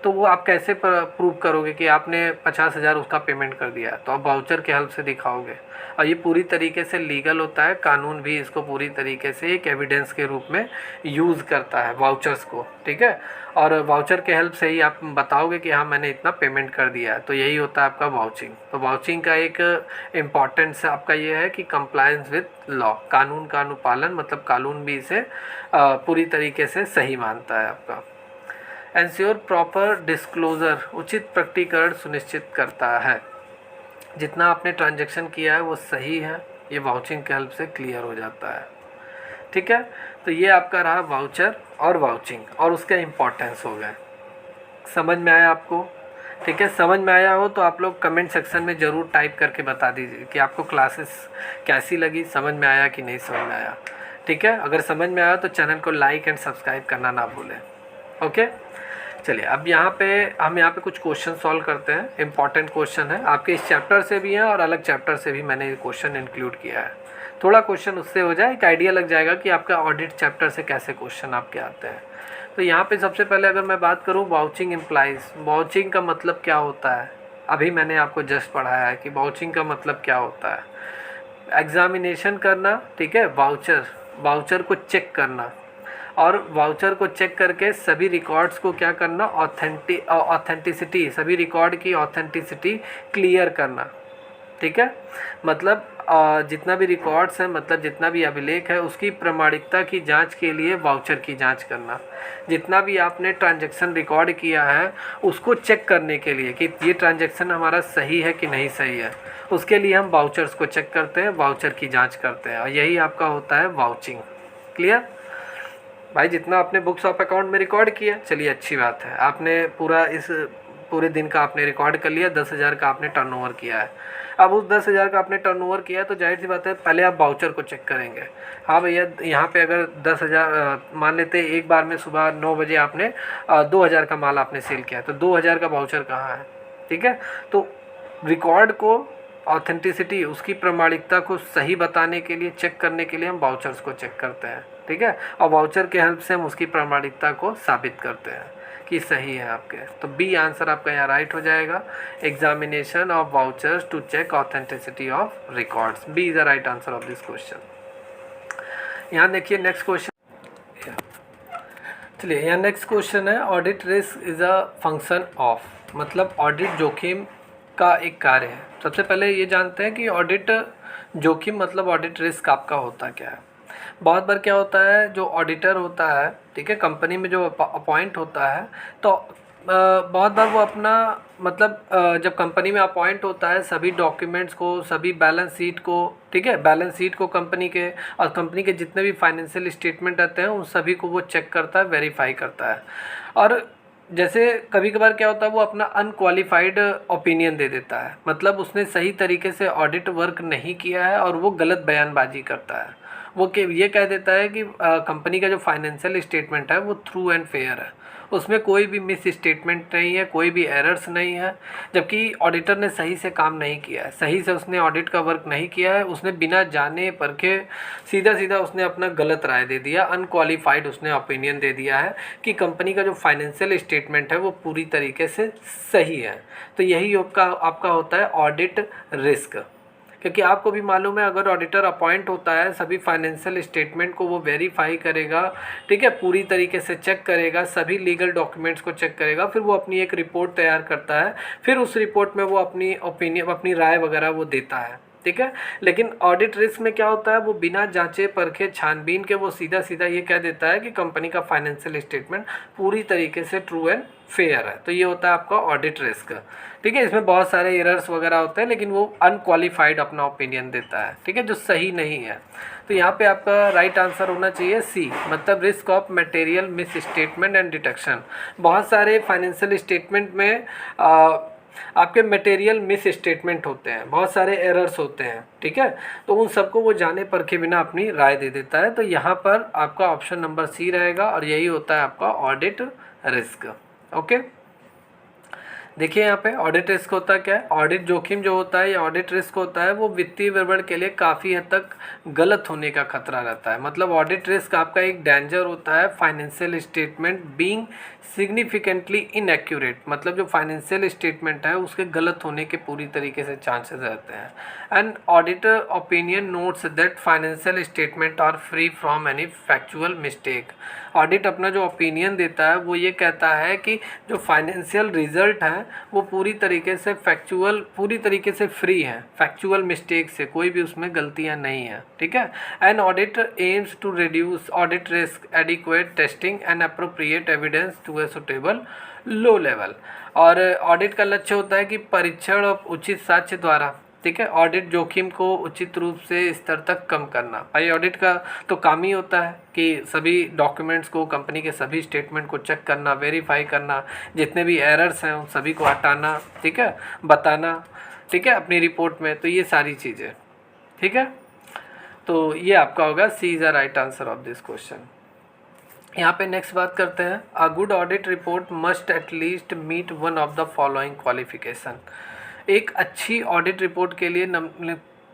तो वो आप कैसे प्रूव करोगे कि आपने 50,000 उसका पेमेंट कर दिया? तो आप वाउचर के हेल्प से दिखाओगे, और ये पूरी तरीके से लीगल होता है, कानून भी इसको पूरी तरीके से एक एविडेंस के रूप में यूज़ करता है वाउचर्स को। ठीक है, और वाउचर के हेल्प से ही आप बताओगे कि हाँ मैंने इतना पेमेंट कर दिया है, तो यही होता है आपका वाउचिंग। तो वाउचिंग का एक इम्पॉर्टेंस आपका ये है कि कंप्लायंस विथ लॉ, कानून का अनुपालन, मतलब कानून भी इसे पूरी तरीके से सही मानता है आपका। एंश्योर प्रॉपर डिस्क्लोजर, उचित प्रकटीकरण सुनिश्चित करता है, जितना आपने ट्रांजैक्शन किया है वो सही है, ये वाउचिंग के हेल्प से क्लियर हो जाता है। ठीक है, तो ये आपका रहा वाउचर और वाउचिंग, और उसका इम्पोर्टेंस हो गया। समझ में आया आपको? ठीक है, समझ में आया हो तो आप लोग कमेंट सेक्शन में ज़रूर टाइप करके बता दीजिए कि आपको क्लासेस कैसी लगी, समझ में आया कि नहीं समझ में आया। ठीक है, अगर समझ में आया तो चैनल को लाइक एंड सब्सक्राइब करना ना भूलें। ओके, चलिए अब हम यहाँ पे कुछ क्वेश्चन सॉल्व करते हैं। इंपॉर्टेंट क्वेश्चन है, आपके इस चैप्टर से भी हैं और अलग चैप्टर से भी मैंने ये क्वेश्चन इंक्लूड किया है। थोड़ा क्वेश्चन उससे हो जाए, एक आइडिया लग जाएगा कि आपका ऑडिट चैप्टर से कैसे क्वेश्चन आपके आते हैं। तो यहाँ पे सबसे पहले अगर मैं बात करूँ वाउचिंग इम्प्लाइज, वाउचिंग का मतलब क्या होता है, अभी मैंने आपको जस्ट पढ़ाया है कि वाउचिंग का मतलब क्या होता है। एग्जामिनेशन करना, ठीक है, वाउचर को चेक करना, और वाउचर को चेक करके सभी रिकॉर्ड्स को क्या करना, ऑथेंटिसिटी, सभी रिकॉर्ड की ऑथेंटिसिटी क्लियर करना। ठीक है, मतलब जितना भी रिकॉर्ड्स हैं, मतलब जितना भी अभिलेख है उसकी प्रामाणिकता की जांच के लिए वाउचर की जांच करना। जितना भी आपने ट्रांजैक्शन रिकॉर्ड किया है उसको चेक करने के लिए कि ये ट्रांजैक्शन हमारा सही है कि नहीं सही है, उसके लिए हम वाउचर्स को चेक करते हैं, वाउचर की जांच करते हैं, और यही आपका होता है वाउचिंग। क्लियर भाई? जितना आपने बुक्स ऑफ अकाउंट में रिकॉर्ड किया, चलिए अच्छी बात है, आपने पूरे दिन का आपने रिकॉर्ड कर लिया, 10,000 का आपने टर्नओवर किया है। अब उस 10,000 का आपने टर्नओवर किया है तो जाहिर सी बात है पहले आप वाउचर को चेक करेंगे। हाँ भैया, यहाँ पे अगर 10,000 मान लेते हैं एक बार में सुबह 9 बजे आपने 2,000 का माल आपने सेल किया, तो 2,000 का वाउचर कहाँ है? ठीक है, तो रिकॉर्ड को ऑथेंटिसिटी, उसकी प्रामाणिकता को सही बताने के लिए, चेक करने के लिए हम वाउचर्स को चेक करते हैं। ठीक है, और वाउचर के हेल्प से हम उसकी प्रामाणिकता को साबित करते हैं कि सही है आपके। तो बी आंसर आपका यहाँ राइट हो जाएगा, examination of vouchers to check authenticity of records. B is the right answer of this question. यहाँ देखिए नेक्स्ट क्वेश्चन, चलिए यहाँ नेक्स्ट क्वेश्चन है, audit risk is a function of, मतलब ऑडिट जोखिम का एक कार्य है। सबसे पहले ये जानते हैं कि ऑडिट जोखिम मतलब ऑडिट रिस्क आपका होता क्या है। बहुत बार क्या होता है, जो ऑडिटर होता है, ठीक है, कंपनी में जो अपॉइंट होता है, तो बहुत बार वो अपना मतलब जब कंपनी में अपॉइंट होता है सभी डॉक्यूमेंट्स को, सभी बैलेंस शीट को, ठीक है, बैलेंस शीट को कंपनी के, और कंपनी के जितने भी फाइनेंशियल स्टेटमेंट आते हैं उन सभी को वो चेक करता है, वेरीफाई करता है। और जैसे कभी कभार क्या होता है, वो अपना अनक्वालिफाइड ओपिनियन दे देता है, मतलब उसने सही तरीके से ऑडिट वर्क नहीं किया है और वो गलत बयानबाजी करता है। वो ये कह देता है कि कंपनी का जो फाइनेंशियल स्टेटमेंट है वो ट्रू एंड फेयर है, उसमें कोई भी मिस स्टेटमेंट नहीं है, कोई भी एरर्स नहीं है, जबकि ऑडिटर ने सही से काम नहीं किया है, सही से उसने ऑडिट का वर्क नहीं किया है, उसने बिना जाने परखे सीधा सीधा उसने अपना गलत राय दे दिया, अनक्वालिफाइड उसने ओपिनियन दे दिया है कि कंपनी का जो फाइनेंशियल स्टेटमेंट है वो पूरी तरीके से सही है। तो यही आपका होता है ऑडिट रिस्क। क्योंकि आपको भी मालूम है अगर ऑडिटर अपॉइंट होता है सभी फाइनेंशियल स्टेटमेंट को वो वेरीफाई करेगा, ठीक है, पूरी तरीके से चेक करेगा, सभी लीगल डॉक्यूमेंट्स को चेक करेगा, फिर वो अपनी एक रिपोर्ट तैयार करता है, फिर उस रिपोर्ट में वो अपनी ओपिनियन, अपनी राय वगैरह वो देता है, ठीक है। लेकिन ऑडिट रिस्क में क्या होता है, वो बिना जांचे परखे छानबीन के वो सीधा सीधा ये कह देता है कि कंपनी का फाइनेंशियल स्टेटमेंट पूरी तरीके से ट्रू एंड फेयर है। तो ये होता है आपका ऑडिट रिस्क, ठीक है। इसमें बहुत सारे एरर्स वगैरह होते हैं, लेकिन वो अनक्वालिफाइड अपना ओपिनियन देता है, ठीक है, जो सही नहीं है। तो यहाँ पे आपका राइट आंसर होना चाहिए सी, मतलब risk of material miss statement and detection. बहुत सारे फाइनेंशियल स्टेटमेंट में आपके मटेरियल मिस स्टेटमेंट होते हैं, बहुत सारे एरर्स होते हैं, ठीक है। तो उन सबको वो जाने परखे बिना अपनी राय दे देता है। तो यहाँ पर आपका ऑप्शन नंबर सी रहेगा और यही होता है आपका ऑडिट रिस्क। ओके, देखिए यहाँ पे ऑडिट रिस्क होता क्या है, ऑडिट जोखिम जो होता है या ऑडिट रिस्क होता है वो वित्तीय विवरण के लिए काफ़ी हद तक गलत होने का खतरा रहता है। मतलब ऑडिट रिस्क आपका एक डेंजर होता है financial statement being significantly inaccurate, मतलब जो फाइनेंशियल स्टेटमेंट है उसके गलत होने के पूरी तरीके से चांसेस रहते हैं। And auditor opinion notes that financial statement are free from any factual mistake. Audit अपना जो ओपिनियन देता है वो ये कहता है कि जो फाइनेंशियल रिजल्ट है वो पूरी तरीके से फैक्चुअल, पूरी तरीके से फ्री है फैक्चुअल मिस्टेक से, कोई भी उसमें गलतियां नहीं है, ठीक है। And audit aims to reduce audit risk adequate testing and appropriate evidence to a suitable low level. और ऑडिट का लक्ष्य होता है कि परीक्षण और उचित साक्ष्य द्वारा, ठीक है, ऑडिट जोखिम को उचित रूप से स्तर तक कम करना। भाई ऑडिट का तो काम ही होता है कि सभी डॉक्यूमेंट्स को, कंपनी के सभी स्टेटमेंट को चेक करना, वेरीफाई करना, जितने भी एरर्स हैं उन सभी को हटाना, ठीक है, बताना, ठीक है, अपनी रिपोर्ट में। तो ये सारी चीज़ें, ठीक है। तो ये आपका होगा C is the right answer of this question. यहाँ पे नेक्स्ट बात करते हैं, a good audit report must at least meet one of the following qualification. एक अच्छी ऑडिट रिपोर्ट के लिए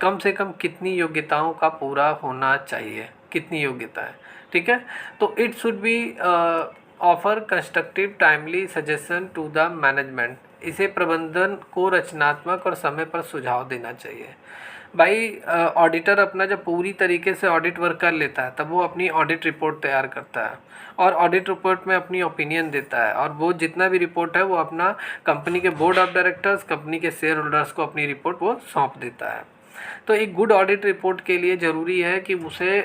कम से कम कितनी योग्यताओं का पूरा होना चाहिए, कितनी योग्यताएं, ठीक है। तो it should be offer constructive timely suggestion to the management. इसे प्रबंधन को रचनात्मक और समय पर सुझाव देना चाहिए। भाई ऑडिटर अपना जब पूरी तरीके से ऑडिट वर्क कर लेता है तब वो अपनी ऑडिट रिपोर्ट तैयार करता है और ऑडिट रिपोर्ट में अपनी ओपिनियन देता है, और वो जितना भी रिपोर्ट है वो अपना कंपनी के बोर्ड ऑफ डायरेक्टर्स, कंपनी के शेयर होल्डर्स को अपनी रिपोर्ट वो सौंप देता है। तो एक गुड ऑडिट रिपोर्ट के लिए ज़रूरी है कि उसे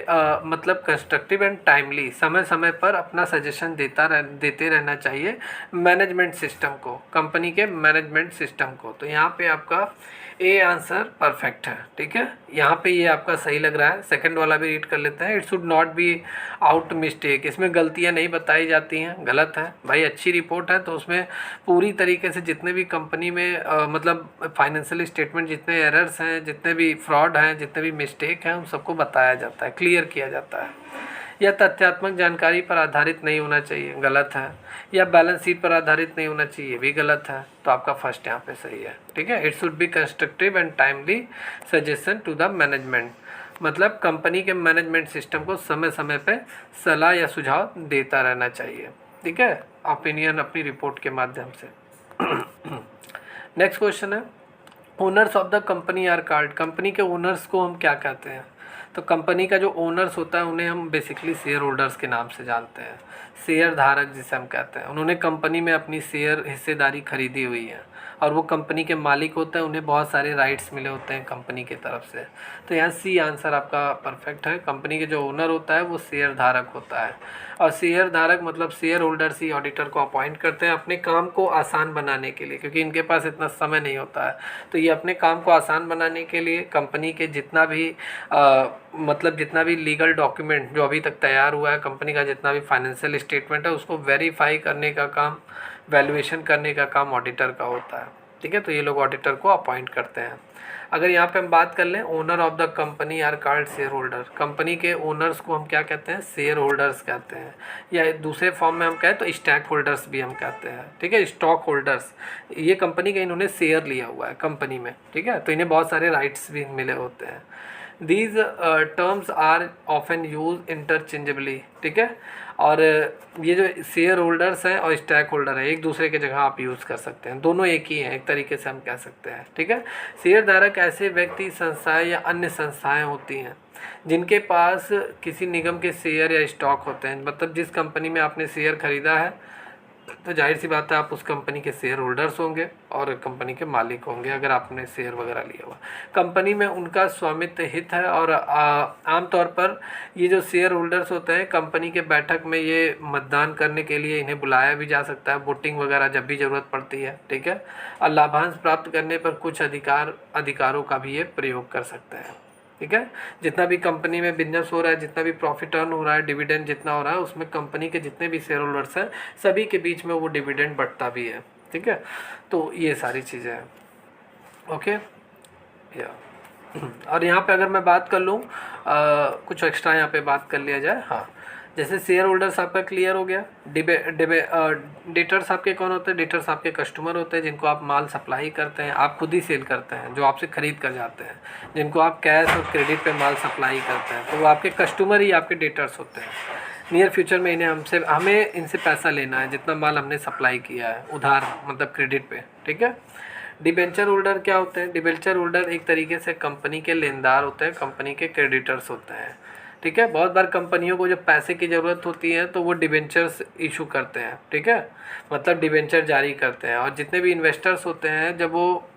मतलब कंस्ट्रक्टिव एंड टाइमली, समय समय पर अपना सजेशन देते रहना चाहिए मैनेजमेंट सिस्टम को, कंपनी के मैनेजमेंट सिस्टम को। तो यहाँ पे आपका ए आंसर परफेक्ट है, ठीक है। यहाँ पे ये आपका सही लग रहा है। सेकंड वाला भी रीड कर लेते हैं, it should not be out mistake. इसमें गलतियाँ नहीं बताई जाती हैं, गलत है। भाई अच्छी रिपोर्ट है तो उसमें पूरी तरीके से जितने भी कंपनी में मतलब फाइनेंशियल स्टेटमेंट जितने एरर्स हैं, जितने भी फ्रॉड हैं, जितने भी मिस्टेक हैं, उन सबको बताया जाता है, क्लियर किया जाता है। यह तथ्यात्मक जानकारी पर आधारित नहीं होना चाहिए, गलत है। या बैलेंस शीट पर आधारित नहीं होना चाहिए, भी गलत है। तो आपका फर्स्ट यहाँ पे सही है, ठीक है। It should be constructive and timely suggestion to the management, मतलब कंपनी के मैनेजमेंट सिस्टम को समय समय पे सलाह या सुझाव देता रहना चाहिए, ठीक है, ओपिनियन अपनी रिपोर्ट के माध्यम से। नेक्स्ट क्वेश्चन है, owners of the company are called. Company के ओनर्स को हम क्या कहते हैं? तो कंपनी का जो ओनर्स होता है उन्हें हम बेसिकली शेयर होल्डर्स के नाम से जानते हैं, शेयर धारक जिसे हम कहते हैं। उन्होंने कंपनी में अपनी शेयर हिस्सेदारी खरीदी हुई है और वो कंपनी के मालिक होते हैं, उन्हें बहुत सारे राइट्स मिले होते हैं कंपनी की तरफ से। तो यहाँ सी आंसर आपका परफेक्ट है। कंपनी के जो ओनर होता है वो शेयर धारक होता है, और शेयर धारक मतलब शेयर होल्डर्स ही ऑडिटर को अपॉइंट करते हैं अपने काम को आसान बनाने के लिए, क्योंकि इनके पास इतना समय नहीं होता है। तो ये अपने काम को आसान बनाने के लिए कंपनी के जितना भी मतलब जितना भी लीगल डॉक्यूमेंट जो अभी तक तैयार हुआ है, कंपनी का जितना भी फाइनेंशियल स्टेटमेंट है, उसको वेरीफाई करने का काम, वैल्यूएशन करने का काम ऑडिटर का होता है, ठीक है। तो ये लोग ऑडिटर को अपॉइंट करते हैं। अगर यहाँ पे हम बात कर लें, owner of the company are called shareholder. Company के ओनर्स को हम क्या कहते हैं? शेयर होल्डर्स कहते हैं, या दूसरे फॉर्म में हम कहें तो स्टॉक होल्डर्स भी हम कहते हैं, ठीक है। स्टॉक होल्डर्स, ये कंपनी का इन्होंने शेयर लिया हुआ है कंपनी में, ठीक है, तो इन्हें बहुत सारे राइट्स भी मिले होते हैं। These terms are often use interchangeably, ठीक है। और ये जो शेयर होल्डर्स हैं और स्टैक होल्डर है, एक दूसरे की जगह आप यूज़ कर सकते हैं, दोनों एक ही हैं, एक तरीके से हम कह सकते हैं, ठीक है। शेयर धारक ऐसे व्यक्ति, संस्थाएं या अन्य संस्थाएं होती हैं जिनके पास किसी निगम के शेयर या स्टॉक होते हैं। मतलब जिस कंपनी में आपने शेयर खरीदा है तो जाहिर सी बात है आप उस कंपनी के शेयर होल्डर्स होंगे और कंपनी के मालिक होंगे अगर आपने शेयर वगैरह लिया हुआ। कंपनी में उनका स्वामित्व हित है और आमतौर पर ये जो शेयर होल्डर्स होते हैं कंपनी के बैठक में ये मतदान करने के लिए इन्हें बुलाया भी जा सकता है, वोटिंग वगैरह जब भी ज़रूरत पड़ती है, ठीक है। और लाभांश प्राप्त करने पर कुछ अधिकारों का भी ये प्रयोग कर सकते हैं, ठीक है। जितना भी कंपनी में बिजनेस हो रहा है, जितना भी प्रॉफिट अर्न हो रहा है, डिविडेंड जितना हो रहा है, उसमें कंपनी के जितने भी शेयर होल्डर्स हैं सभी के बीच में वो डिविडेंड बढ़ता भी है, ठीक है। तो ये सारी चीज़ें हैं, ओके या। और यहाँ पे अगर मैं बात कर लूँ कुछ एक्स्ट्रा यहाँ पे बात कर लिया जाए, हाँ, जैसे शेयर होल्डर्स आपका क्लियर हो गया। डेटर्स आपके कौन होते हैं? डेटर्स आपके कस्टमर होते हैं जिनको आप माल सप्लाई करते हैं, आप खुद ही सेल करते हैं, जो आपसे ख़रीद कर जाते हैं, जिनको आप कैश और क्रेडिट पे माल सप्लाई करते हैं, तो वो आपके कस्टमर ही आपके डेटर्स होते हैं। नियर फ्यूचर में हमें इनसे पैसा लेना है जितना माल हमने सप्लाई किया है, उधार मतलब क्रेडिट पे, ठीक है। डिबेंचर होल्डर क्या होते हैं? डिबेंचर होल्डर एक तरीके से कंपनी के लेनदार होते हैं, कंपनी के क्रेडिटर्स होते हैं, ठीक है। बहुत बार कंपनियों को जब पैसे की ज़रूरत होती है तो वो डिबेंचर्स इशू करते हैं, ठीक है, मतलब डिबेंचर जारी करते हैं। और जितने भी इन्वेस्टर्स होते हैं जब वो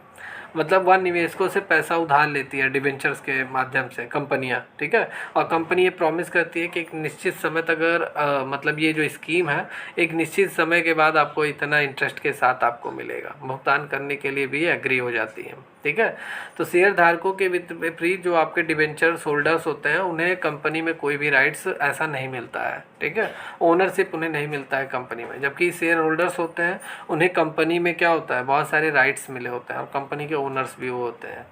मतलब वह निवेशकों से पैसा उधार लेती है डिबेंचर्स के माध्यम से कंपनियां, ठीक है। और कंपनी ये प्रॉमिस करती है कि एक निश्चित समय तक अगर मतलब ये जो स्कीम है एक निश्चित समय के बाद आपको इतना इंटरेस्ट के साथ आपको मिलेगा, भुगतान करने के लिए भी एग्री हो जाती है, ठीक है। तो शेयर धारकों के विपरीत जो आपके डिबेंचर्स होल्डर्स होते हैं उन्हें कंपनी में कोई भी राइट्स ऐसा नहीं मिलता है, ठीक है, ओनरशिप उन्हें नहीं मिलता है कंपनी में। जबकि शेयर होल्डर्स होते हैं उन्हें कंपनी में क्या होता है, बहुत सारे राइट्स मिले होते हैं और कंपनी के ओनर्स भी वो होते हैं।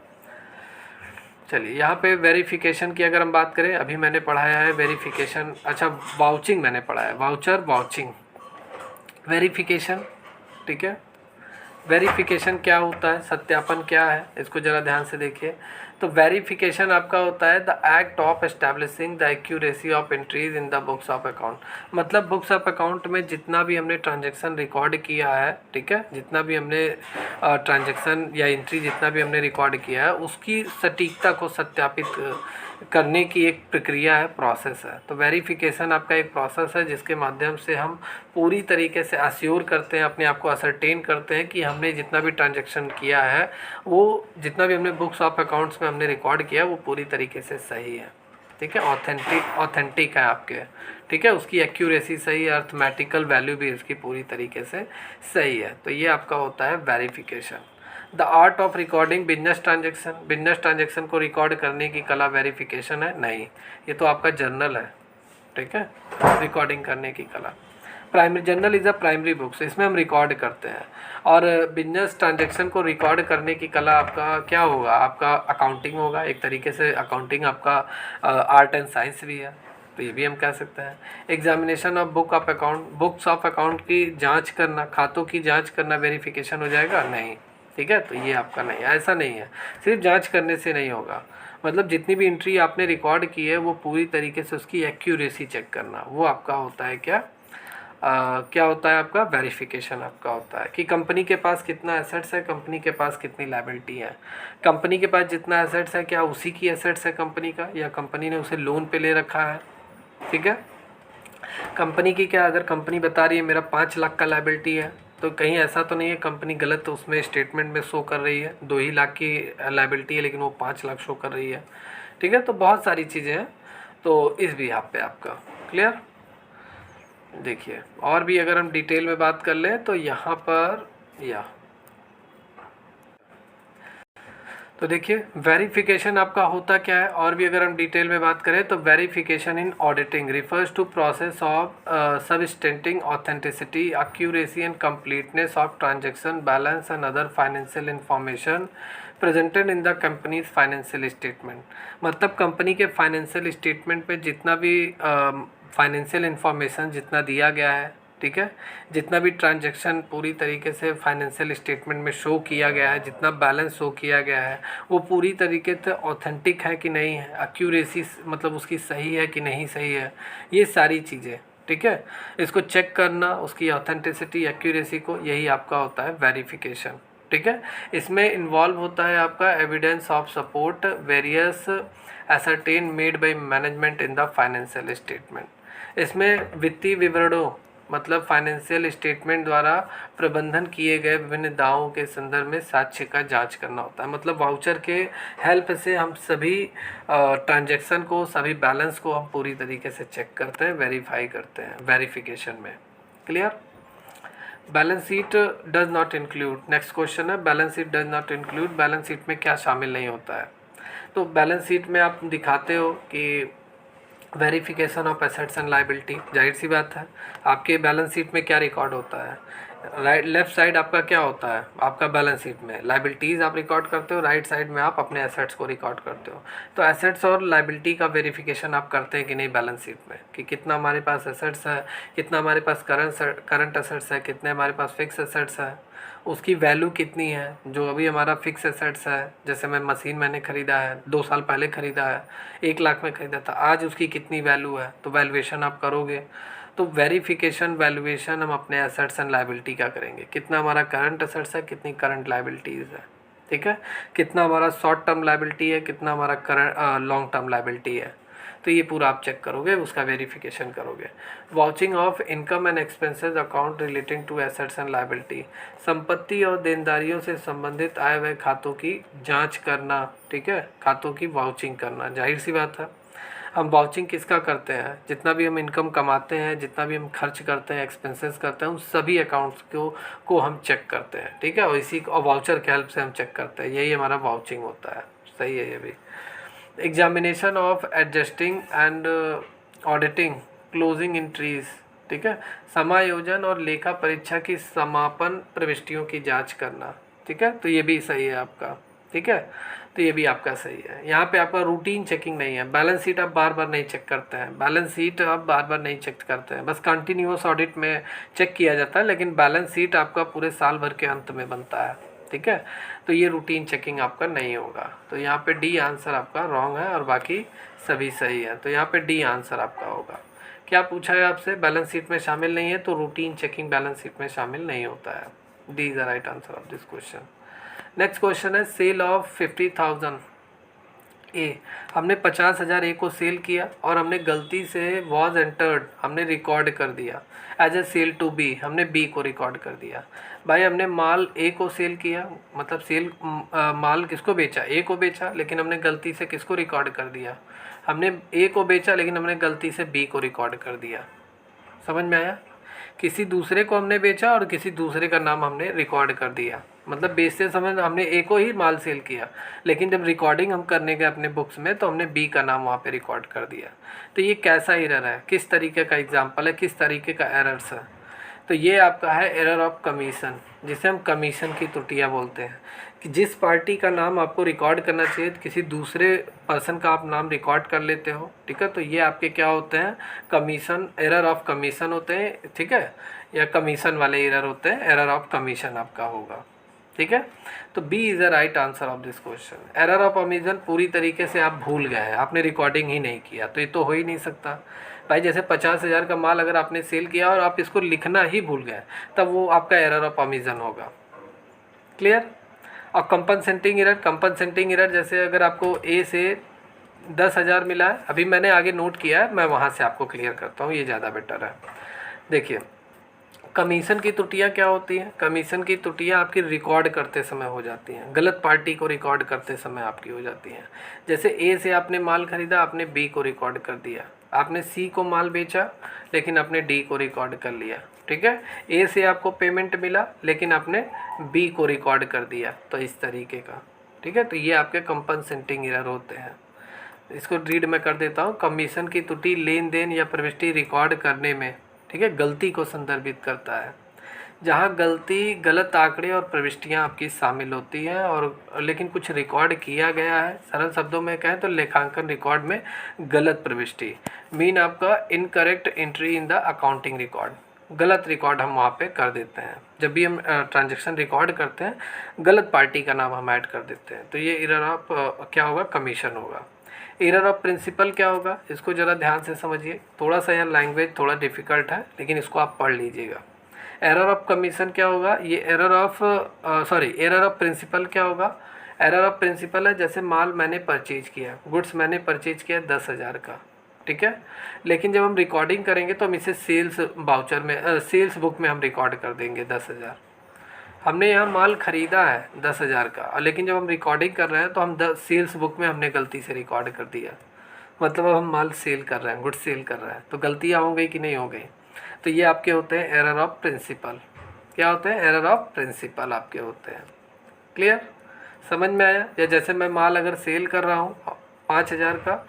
चलिए यहाँ पे वेरिफिकेशन की अगर हम बात करें, अभी मैंने पढ़ाया है वेरिफिकेशन, अच्छा वाउचिंग मैंने पढ़ा है, वाउचर वाउचिंग वेरिफिकेशन, ठीक है। वेरिफिकेशन क्या होता है, सत्यापन क्या है, इसको ज़रा ध्यान से देखिए। तो वेरिफिकेशन आपका होता है the act of establishing the accuracy of entries in the books of account. मतलब बुक्स ऑफ अकाउंट में जितना भी हमने ट्रांजैक्शन रिकॉर्ड किया है, ठीक है, जितना भी हमने ट्रांजैक्शन या एंट्री जितना भी हमने रिकॉर्ड किया है उसकी सटीकता को सत्यापित करने की एक प्रक्रिया है, प्रोसेस है। तो वेरिफिकेशन आपका एक प्रोसेस है जिसके माध्यम से हम पूरी तरीके से अश्योर करते हैं, अपने आप को असरटेन करते हैं कि हमने जितना भी ट्रांजैक्शन किया है वो जितना भी हमने बुक्स ऑफ अकाउंट्स में हमने रिकॉर्ड किया वो पूरी तरीके से सही है, ठीक है, ऑथेंटिक है आपके, ठीक है, उसकी एक्यूरेसी सही है, अर्थमेटिकल वैल्यू भी इसकी पूरी तरीके से सही है। तो ये आपका होता है verification. The art of recording business transaction, business transaction को रिकॉर्ड करने की कला वेरिफिकेशन है? नहीं, ये तो आपका जर्नल है, ठीक है, रिकॉर्डिंग करने की कला। Primary journal is a primary books, इसमें हम रिकॉर्ड करते हैं। और बिजनेस ट्रांजेक्शन को रिकॉर्ड करने की कला आपका क्या होगा, आपका अकाउंटिंग होगा। एक तरीके से अकाउंटिंग आपका आर्ट एंड साइंस भी है, तो ये भी हम कह सकते हैं। Examination of book of account, books of account की जांच करना, खातों की जांच करना वेरिफिकेशन हो जाएगा? नहीं, ठीक है, तो ये आपका नहीं, ऐसा नहीं है, सिर्फ जांच करने से नहीं होगा। मतलब जितनी भी एंट्री आपने रिकॉर्ड की है वो पूरी तरीके से उसकी एक्यूरेसी चेक करना, वो आपका होता है क्या क्या होता है आपका वेरिफिकेशन। आपका होता है कि कंपनी के पास कितना एसेट्स है, कंपनी के पास कितनी लायबिलिटी है। कंपनी के पास जितना एसेट्स है क्या उसी की एसेट्स है कंपनी का, या कंपनी ने उसे लोन पे ले रखा है, ठीक है। कंपनी की क्या, अगर कंपनी बता रही है मेरा 5 लाख का लायबिलिटी है, तो कहीं ऐसा तो नहीं है कंपनी गलत उसमें स्टेटमेंट में शो कर रही है 2 ही लाख की लायबिलिटी है लेकिन वो 5 लाख शो कर रही है, ठीक है। तो बहुत सारी चीज़ें हैं, तो इस भी यहाँ पे आपका क्लियर। देखिए और भी अगर हम डिटेल में बात कर लें तो यहाँ पर तो देखिए वेरिफिकेशन आपका होता क्या है, और भी अगर हम डिटेल में बात करें तो verification in auditing refers to process of substantiating authenticity, accuracy and completeness of transaction, balance and other financial information presented in the company's financial statement. मतलब कंपनी के फाइनेंशियल स्टेटमेंट में जितना भी फाइनेंशियल इंफॉर्मेशन जितना दिया गया है, ठीक है। जितना भी ट्रांजैक्शन पूरी तरीके से फाइनेंशियल स्टेटमेंट में शो किया गया है, जितना बैलेंस शो किया गया है, वो पूरी तरीके से ऑथेंटिक है कि नहीं है, एक्यूरेसी मतलब उसकी सही है कि नहीं सही है, ये सारी चीज़ें, ठीक है। इसको चेक करना, उसकी ऑथेंटिसिटी, एक्यूरेसी को, यही आपका होता है वेरिफिकेशन, ठीक है। इसमें इन्वॉल्व होता है आपका evidence of support various ascertain made by management in the financial statement. इसमें वित्तीय विवरणों मतलब फाइनेंशियल स्टेटमेंट द्वारा प्रबंधन किए गए विभिन्न दावों के संदर्भ में साक्ष्य का जांच करना होता है। मतलब वाउचर के हेल्प से हम सभी ट्रांजैक्शन को, सभी बैलेंस को हम पूरी तरीके से चेक करते हैं, वेरीफाई करते हैं वेरिफिकेशन में। Clear. Balance sheet does not include, next question है balance sheet does not include, balance sheet में क्या शामिल नहीं होता है। तो बैलेंस शीट में आप दिखाते हो कि verification of assets and liability, जाहिर सी बात है आपके बैलेंस शीट में क्या रिकॉर्ड होता है, राइट लेफ्ट साइड आपका क्या होता है, आपका बैलेंस शीट में लाइबिलिटीज़ आप रिकॉर्ड करते हो, राइट साइड में आप अपने एसेट्स को रिकॉर्ड करते हो। तो एसेट्स और लाइबिलिटी का वेरिफिकेशन आप करते हैं कि नहीं बैलेंस शीट में, कि कितना हमारे पास एसेट्स है, कितना हमारे पास करंट एसेट्स है, कितने हमारे पास फिक्स एसेट्स है, उसकी वैल्यू कितनी है। जो अभी हमारा फिक्स एसेट्स है, जैसे मशीन मैंने ख़रीदा है 2 साल पहले ख़रीदा है, 1 लाख में ख़रीदा था, आज उसकी कितनी वैल्यू है, तो वैल्यूएशन आप करोगे। तो वेरिफिकेशन वैल्यूएशन हम अपने एसेट्स एंड लाइबिलिटी का करेंगे, कितना हमारा करंट एसेट्स है, कितनी करंट लाइबिलिटीज़ है, ठीक है, कितना हमारा शॉर्ट टर्म लाइबिलिटी है, कितना हमारा करंट लॉन्ग टर्म लाइबिलिटी है। तो ये पूरा आप चेक करोगे, उसका वेरिफिकेशन करोगे। Vouching of income and expenses account relating to assets and liability, संपत्ति और देनदारियों से संबंधित आए हुए खातों की जांच करना, ठीक है, खातों की वाउचिंग करना। जाहिर सी बात है हम वाउचिंग किसका करते हैं, जितना भी हम इनकम कमाते हैं, जितना भी हम खर्च करते हैं, एक्सपेंसेस करते हैं, उन सभी अकाउंट्स को हम चेक करते हैं, ठीक है, और इसी और वाउचर के हेल्प से हम चेक करते हैं, यही हमारा वाउचिंग होता है। सही है ये भी। Examination of adjusting and auditing closing entries, ठीक है, समायोजन और लेखा परीक्षा की समापन प्रविष्टियों की जांच करना, ठीक है, तो ये भी सही है आपका, ठीक है, तो ये भी आपका सही है। यहाँ पे आपका रूटीन चेकिंग नहीं है, बैलेंस शीट आप बार बार नहीं चेक करते हैं, बैलेंस शीट आप बार बार नहीं चेक करते हैं, बस कंटिन्यूअस ऑडिट में चेक किया जाता है, लेकिन बैलेंस शीट आपका पूरे साल भर के अंत में बनता है, ठीक है, तो ये रूटीन चेकिंग आपका नहीं होगा। तो यहाँ पे डी आंसर आपका रॉन्ग है और बाकी सभी सही है, तो यहाँ पे डी आंसर आपका होगा। क्या पूछा है आपसे, बैलेंस शीट में शामिल नहीं है, तो रूटीन चेकिंग बैलेंस शीट में शामिल नहीं होता है। D is the right answer of this question. Next question है सेल ऑफ 50,000 ए, हमने 50,000 ए को सेल किया और हमने गलती से वॉज एंटर्ड हमने रिकॉर्ड कर दिया as a sale to B, हमने बी को रिकॉर्ड कर दिया। भाई हमने माल ए को सेल किया, मतलब सेल माल किसको बेचा, ए को बेचा, लेकिन हमने गलती से किसको रिकॉर्ड कर दिया, हमने ए को बेचा लेकिन हमने गलती से बी को रिकॉर्ड कर दिया। समझ में आया, किसी दूसरे को हमने बेचा और किसी दूसरे का नाम हमने रिकॉर्ड कर दिया, मतलब बेचते समय हमने ए को ही माल सेल किया, लेकिन जब रिकॉर्डिंग हम करने गए अपने बुक्स में तो हमने बी का नाम वहाँ पे रिकॉर्ड कर दिया। तो ये कैसा एरर है, किस तरीके का एग्जाम्पल है, किस तरीके का एरर्स है, तो ये आपका है एरर ऑफ कमीशन, जिसे हम कमीशन की त्रुटियाँ बोलते हैं, कि जिस पार्टी का नाम आपको रिकॉर्ड करना चाहिए किसी दूसरे पर्सन का आप नाम रिकॉर्ड कर लेते हो, ठीक है, तो ये आपके क्या होते हैं, कमीशन, एरर ऑफ कमीशन होते हैं, ठीक है, या कमीशन वाले एरर होते हैं, एरर ऑफ कमीशन आपका होगा, ठीक है। तो B is the right answer of this question. Error of omission पूरी तरीके से आप भूल गए हैं, आपने रिकॉर्डिंग ही नहीं किया, तो ये तो हो ही नहीं सकता भाई। जैसे 50,000 का माल अगर आपने सेल किया और आप इसको लिखना ही भूल गए, तब वो आपका एरर ऑफ ओमिशन होगा। क्लियर। और कंपनसेटिंग एरर जैसे अगर आपको ए से 10,000 मिला है, अभी मैंने आगे नोट किया है, मैं वहाँ से आपको क्लियर करता हूँ, ये ज़्यादा बेटर है। देखिए कमीशन की त्रुटियाँ क्या होती हैं, कमीशन की त्रुटियाँ आपकी रिकॉर्ड करते समय हो जाती हैं, गलत पार्टी को रिकॉर्ड करते समय आपकी हो जाती हैं। जैसे ए से आपने माल ख़रीदा, आपने बी को रिकॉर्ड कर दिया, आपने सी को माल बेचा लेकिन आपने डी को रिकॉर्ड कर लिया, ठीक है। ए से आपको पेमेंट मिला लेकिन आपने बी को रिकॉर्ड कर दिया, तो इस तरीके का, ठीक है, तो ये आपके कंपनसेटिंग एरर होते हैं। इसको रीड मैं कर देता हूँ। कमीशन की त्रुटि लेन देन या प्रविष्टि रिकॉर्ड करने में, ठीक है, गलती को संदर्भित करता है, जहाँ गलती गलत आंकड़े और प्रविष्टियाँ आपकी शामिल होती हैं और लेकिन कुछ रिकॉर्ड किया गया है। सरल शब्दों में कहें तो लेखांकन रिकॉर्ड में गलत प्रविष्टि मीन आपका incorrect entry in the accounting record, गलत रिकॉर्ड हम वहाँ पे कर देते हैं। जब भी हम ट्रांजैक्शन रिकॉर्ड करते हैं गलत पार्टी का नाम हम ऐड कर देते हैं, तो ये एरर ऑफ क्या होगा, कमीशन होगा। एरर ऑफ प्रिंसिपल क्या होगा, इसको ज़रा ध्यान से समझिए। थोड़ा सा यह लैंग्वेज थोड़ा डिफ़िकल्ट है, लेकिन इसको आप पढ़ लीजिएगा। एरर ऑफ कमीशन क्या होगा, ये एरर ऑफ प्रिंसिपल क्या होगा। एरर ऑफ प्रिंसिपल है, जैसे माल मैंने परचेज किया, गुड्स मैंने परचेज किया 10,000 का, ठीक है, लेकिन जब हम रिकॉर्डिंग करेंगे तो हम इसे सेल्स बाउचर में सेल्स बुक में हम रिकॉर्ड कर देंगे 10,000। हमने यहाँ माल ख़रीदा है 10,000 का, और लेकिन जब हम रिकॉर्डिंग कर रहे हैं तो हम सेल्स बुक में हमने गलती से रिकॉर्ड कर दिया। मतलब अब हम माल सेल कर रहे हैं, गुड सेल कर रहे हैं, तो गलतियाँ हो गई कि नहीं हो गई। तो ये आपके होते हैं एरर ऑफ प्रिंसिपल। क्या होते हैं, एरर ऑफ प्रिंसिपल आपके होते हैं। क्लियर, समझ में आया। या जैसे मैं माल अगर सेल कर रहा हूँ 5,000 का,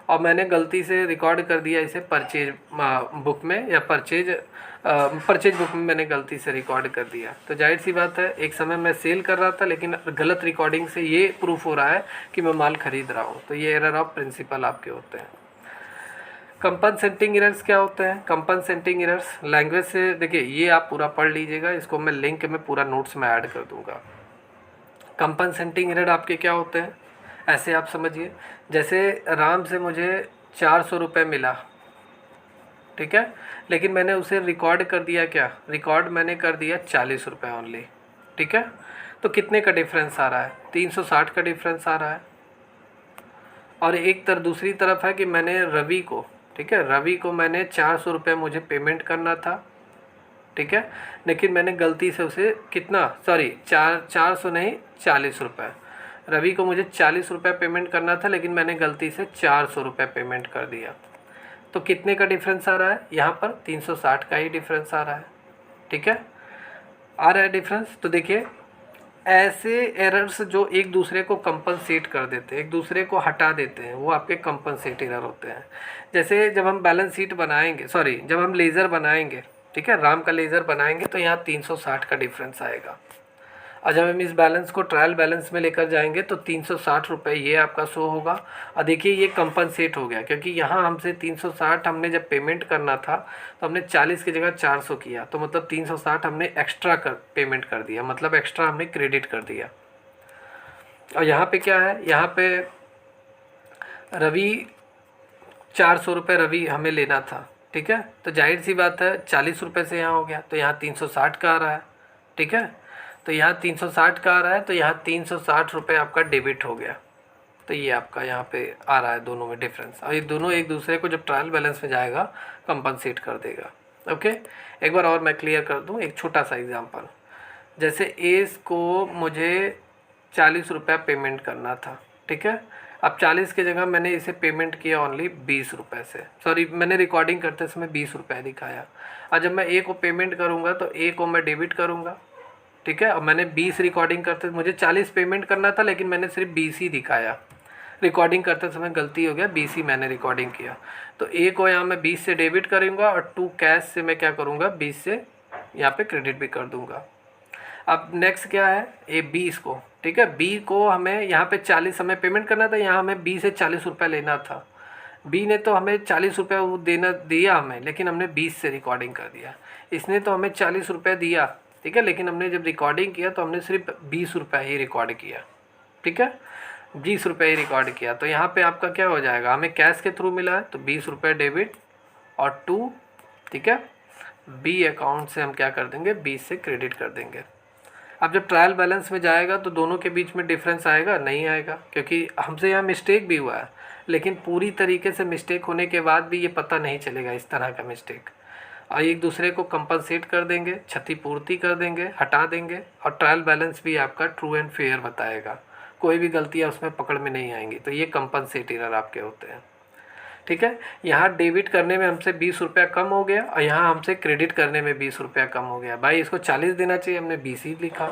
और मैंने गलती से रिकॉर्ड कर दिया इसे परचेज बुक में, या परचेज बुक में मैंने गलती से रिकॉर्ड कर दिया, तो जाहिर सी बात है एक समय मैं सेल कर रहा था, लेकिन गलत रिकॉर्डिंग से ये प्रूफ हो रहा है कि मैं माल खरीद रहा हूँ। तो ये एरर ऑफ प्रिंसिपल आपके होते हैं। कंपनसेटिंग एरर्स क्या होते हैं, कंपनसेटिंग एरर्स लैंग्वेज से देखिए, ये आप पूरा पढ़ लीजिएगा, इसको मैं लिंक में पूरा नोट्स में ऐड कर दूँगा। कंपनसेटिंग एरर आपके क्या होते हैं, ऐसे आप समझिए, जैसे राम से मुझे 400 रुपये मिला, ठीक है, लेकिन मैंने उसे रिकॉर्ड कर दिया, क्या रिकॉर्ड मैंने कर दिया 40 रुपये ओनली, ठीक है। तो कितने का डिफरेंस आ रहा है, 360 का डिफरेंस आ रहा है। और एक दूसरी तरफ है कि मैंने रवि को, ठीक है, रवि को मैंने 400 रुपये मुझे पेमेंट करना था, ठीक है, लेकिन मैंने गलती से उसे कितना, सॉरी 400 नहीं 40 रुपये, रवि को मुझे 40 रुपये पेमेंट करना था, लेकिन मैंने गलती से 400 रुपये पेमेंट कर दिया। तो कितने का डिफरेंस आ रहा है, यहाँ पर 360 का ही डिफरेंस आ रहा है, ठीक है, आ रहा है डिफरेंस। तो देखिए, ऐसे एरर्स जो एक दूसरे को कंपनसेट कर देते हैं, एक दूसरे को हटा देते हैं, वो आपके कंपनसेट एरर होते हैं। जैसे जब हम बैलेंस शीट बनाएंगे, सॉरी जब हम लेज़र बनाएंगे, ठीक है, राम का लेज़र बनाएंगे, तो यहाँ 360 का डिफरेंस आएगा। और जब हम इस बैलेंस को ट्रायल बैलेंस में लेकर जाएंगे तो 360 रुपये ये आपका शो होगा। और देखिए ये कंपनसेट हो गया, क्योंकि यहाँ हमसे 360 हमने जब पेमेंट करना था तो हमने 40 की जगह 400 किया, तो मतलब 360 हमने एक्स्ट्रा पेमेंट कर दिया, मतलब एक्स्ट्रा हमने क्रेडिट कर दिया। और यहाँ पे क्या है, यहाँ पे रवि 400 रुपये रवि हमें लेना था, ठीक है, तो जाहिर सी बात है 40 रुपये से यहाँ हो गया, तो यहाँ 360 का आ रहा है, ठीक है, तो यहाँ 360 का आ रहा है, तो यहाँ 360 रुपये आपका डेबिट हो गया। तो ये आपका यहाँ पे आ रहा है दोनों में डिफरेंस, और ये दोनों एक दूसरे को जब ट्रायल बैलेंस में जाएगा कंपनसेट कर देगा। ओके, एक बार और मैं क्लियर कर दूँ, एक छोटा सा एग्जांपल। जैसे एस को मुझे 40 रुपया पेमेंट करना था, ठीक है, अब 40 की जगह मैंने इसे पेमेंट किया ओनली 20 रुपये से, सॉरी मैंने रिकॉर्डिंग करते समय 20 रुपये दिखाया। और जब मैं ए को पेमेंट करूँगा तो ए को मैं डेबिट करूँगा, ठीक है, अब मैंने 20 रिकॉर्डिंग करते, मुझे 40 पेमेंट करना था, लेकिन मैंने सिर्फ 20 ही दिखाया, रिकॉर्डिंग करते समय गलती हो गया, 20 ही मैंने रिकॉर्डिंग किया। तो ए को यहाँ मैं 20 से डेबिट करूँगा, और 2 कैश से मैं क्या करूँगा, 20 से यहाँ पे क्रेडिट भी कर दूँगा। अब नेक्स्ट क्या है, ए 20 को, ठीक है, बी को हमें यहाँ पे 40 हमें पेमेंट करना था, यहाँ हमें बी से 40 रुपये लेना था। बी ने तो हमें 40 रुपये वो दिया हमें, लेकिन हमने 20 से रिकॉर्डिंग कर दिया। इसने तो हमें 40 रुपये दिया, ठीक है, लेकिन हमने जब रिकॉर्डिंग किया तो हमने सिर्फ 20 रुपये ही रिकॉर्ड किया, ठीक है, 20 रुपये ही रिकॉर्ड किया। तो यहाँ पे आपका क्या हो जाएगा, हमें कैश के थ्रू मिला है तो 20 रुपये डेबिट और 2, ठीक है, बी अकाउंट से हम क्या कर देंगे, 20 से क्रेडिट कर देंगे। अब जब ट्रायल बैलेंस में जाएगा तो दोनों के बीच में डिफरेंस आएगा, नहीं आएगा, क्योंकि हमसे यहाँ मिस्टेक भी हुआ है, लेकिन पूरी तरीके से मिस्टेक होने के बाद भी ये पता नहीं चलेगा इस तरह का मिस्टेक। और एक दूसरे को कंपनसेट कर देंगे, क्षतिपूर्ति कर देंगे, हटा देंगे, और ट्रायल बैलेंस भी आपका ट्रू एंड फेयर बताएगा, कोई भी गलतियाँ उसमें पकड़ में नहीं आएंगी। तो ये कंपनसेट एरर आपके होते हैं, ठीक है। यहाँ डेबिट करने में हमसे 20 रुपया कम हो गया, और यहाँ हमसे क्रेडिट करने में 20 रुपया कम हो गया। भाई इसको 40 देना चाहिए, हमने 20 ही लिखा,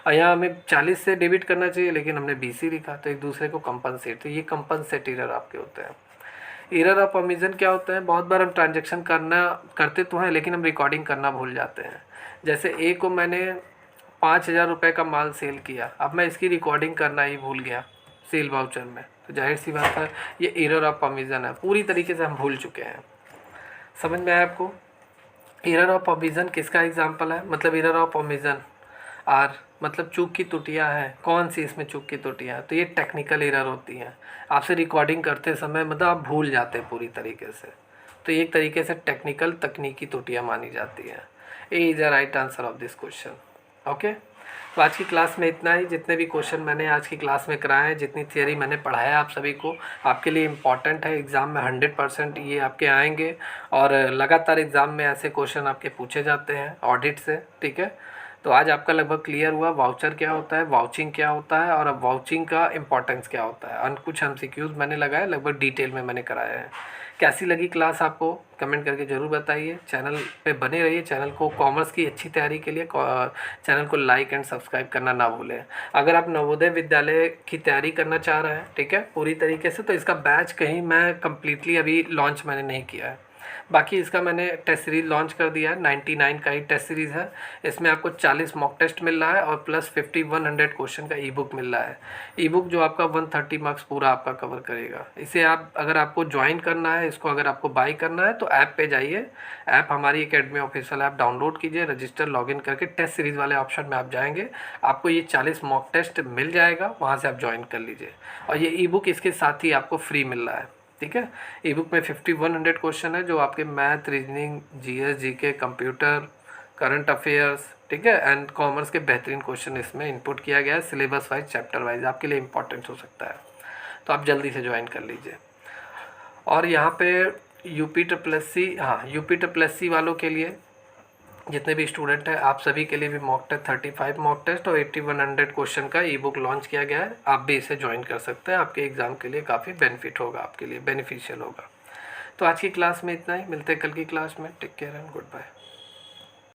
और यहाँ हमें 40 से डेबिट करना चाहिए, लेकिन हमने 20 ही लिखा। तो एक दूसरे को कंपनसेट, तो ये कंपनसेट एरर आपके होते हैं। एरर ऑफ ओमिशन क्या होता है, बहुत बार हम ट्रांजेक्शन करते तो हैं, लेकिन हम रिकॉर्डिंग करना भूल जाते हैं। जैसे ए को मैंने 5,000 रुपये का माल सेल किया, अब मैं इसकी रिकॉर्डिंग करना ही भूल गया सेल वाउचर में, तो जाहिर सी बात है ये एरर ऑफ ओमिशन है, पूरी तरीके से हम भूल चुके हैं। समझ में आया आपको? एरर ऑफ ओमिशन किसका एग्जांपल है, मतलब एरर ऑफ ओमिशन आर मतलब चूक की त्रुटियां हैं, कौन सी इसमें चूक की त्रुटियां हैं, तो ये टेक्निकल एरर होती हैं। आपसे रिकॉर्डिंग करते समय मतलब आप भूल जाते हैं पूरी तरीके से, तो ये एक तरीके से टेक्निकल तकनीकी त्रुटियां मानी जाती हैं। A is the right answer of this question. Okay, तो आज की क्लास में इतना ही। जितने भी क्वेश्चन मैंने आज की क्लास में कराए हैं, जितनी थियरी मैंने पढ़ाया आप सभी को, आपके लिए इम्पॉर्टेंट है। एग्ज़ाम में 100% ये आपके आएंगे और लगातार एग्ज़ाम में ऐसे क्वेश्चन आपके पूछे जाते हैं ऑडिट से, ठीक है। तो आज आपका लगभग क्लियर हुआ वाउचर क्या होता है, वाउचिंग क्या होता है और अब वाउचिंग का इंपॉर्टेंस क्या होता है। कुछ MCQs मैंने लगाए, लगभग डिटेल में मैंने कराया है। कैसी लगी क्लास आपको कमेंट करके ज़रूर बताइए। चैनल पे बने रहिए। चैनल को कॉमर्स की अच्छी तैयारी के लिए चैनल को लाइक एंड सब्सक्राइब करना ना भूलें। अगर आप नवोदय विद्यालय की तैयारी करना चाह रहे हैं, ठीक है, पूरी तरीके से, तो इसका बैच कहीं मैं कम्प्लीटली अभी लॉन्च मैंने नहीं किया है। बाकी इसका मैंने टेस्ट सीरीज़ लॉन्च कर दिया है, 99 का ही टेस्ट सीरीज़ है। इसमें आपको 40 मॉक टेस्ट मिल रहा है और प्लस 100 क्वेश्चन का ई बुक मिल रहा है। ई बुक जो आपका 130 मार्क्स पूरा आपका कवर करेगा। इसे आप अगर आपको ज्वाइन करना है, इसको अगर आपको बाई करना है, तो ऐप पे जाइए। ऐप हमारी एकेडमी ऑफिशियल ऐप डाउनलोड कीजिए, रजिस्टर लॉगिन करके टेस्ट सीरीज़ वाले ऑप्शन में आप जाएंगे, आपको ये 40 मॉक टेस्ट मिल जाएगा, वहाँ से आप ज्वाइन कर लीजिए। और ये ई बुक इसके साथ ही आपको फ्री मिल रहा है, ठीक है। ई बुक में 5100 क्वेश्चन है जो आपके math, reasoning, GS, GK, computer, current affairs, ठीक है, एंड कॉमर्स के बेहतरीन क्वेश्चन इसमें इनपुट किया गया है। सिलेबस वाइज, चैप्टर वाइज आपके लिए इंपॉर्टेंट हो सकता है, तो आप जल्दी से ज्वाइन कर लीजिए। और यहाँ पे UP SSC, हाँ, UP SSC वालों के लिए जितने भी स्टूडेंट हैं, आप सभी के लिए भी मॉक टेस्ट 35 मॉक टेस्ट और 8100 क्वेश्चन का ई बुक लॉन्च किया गया है। आप भी इसे ज्वाइन कर सकते हैं, आपके एग्ज़ाम के लिए काफ़ी बेनिफिट होगा, आपके लिए बेनिफिशियल होगा। तो आज की क्लास में इतना ही, मिलते हैं कल की क्लास में। Take care and good bye.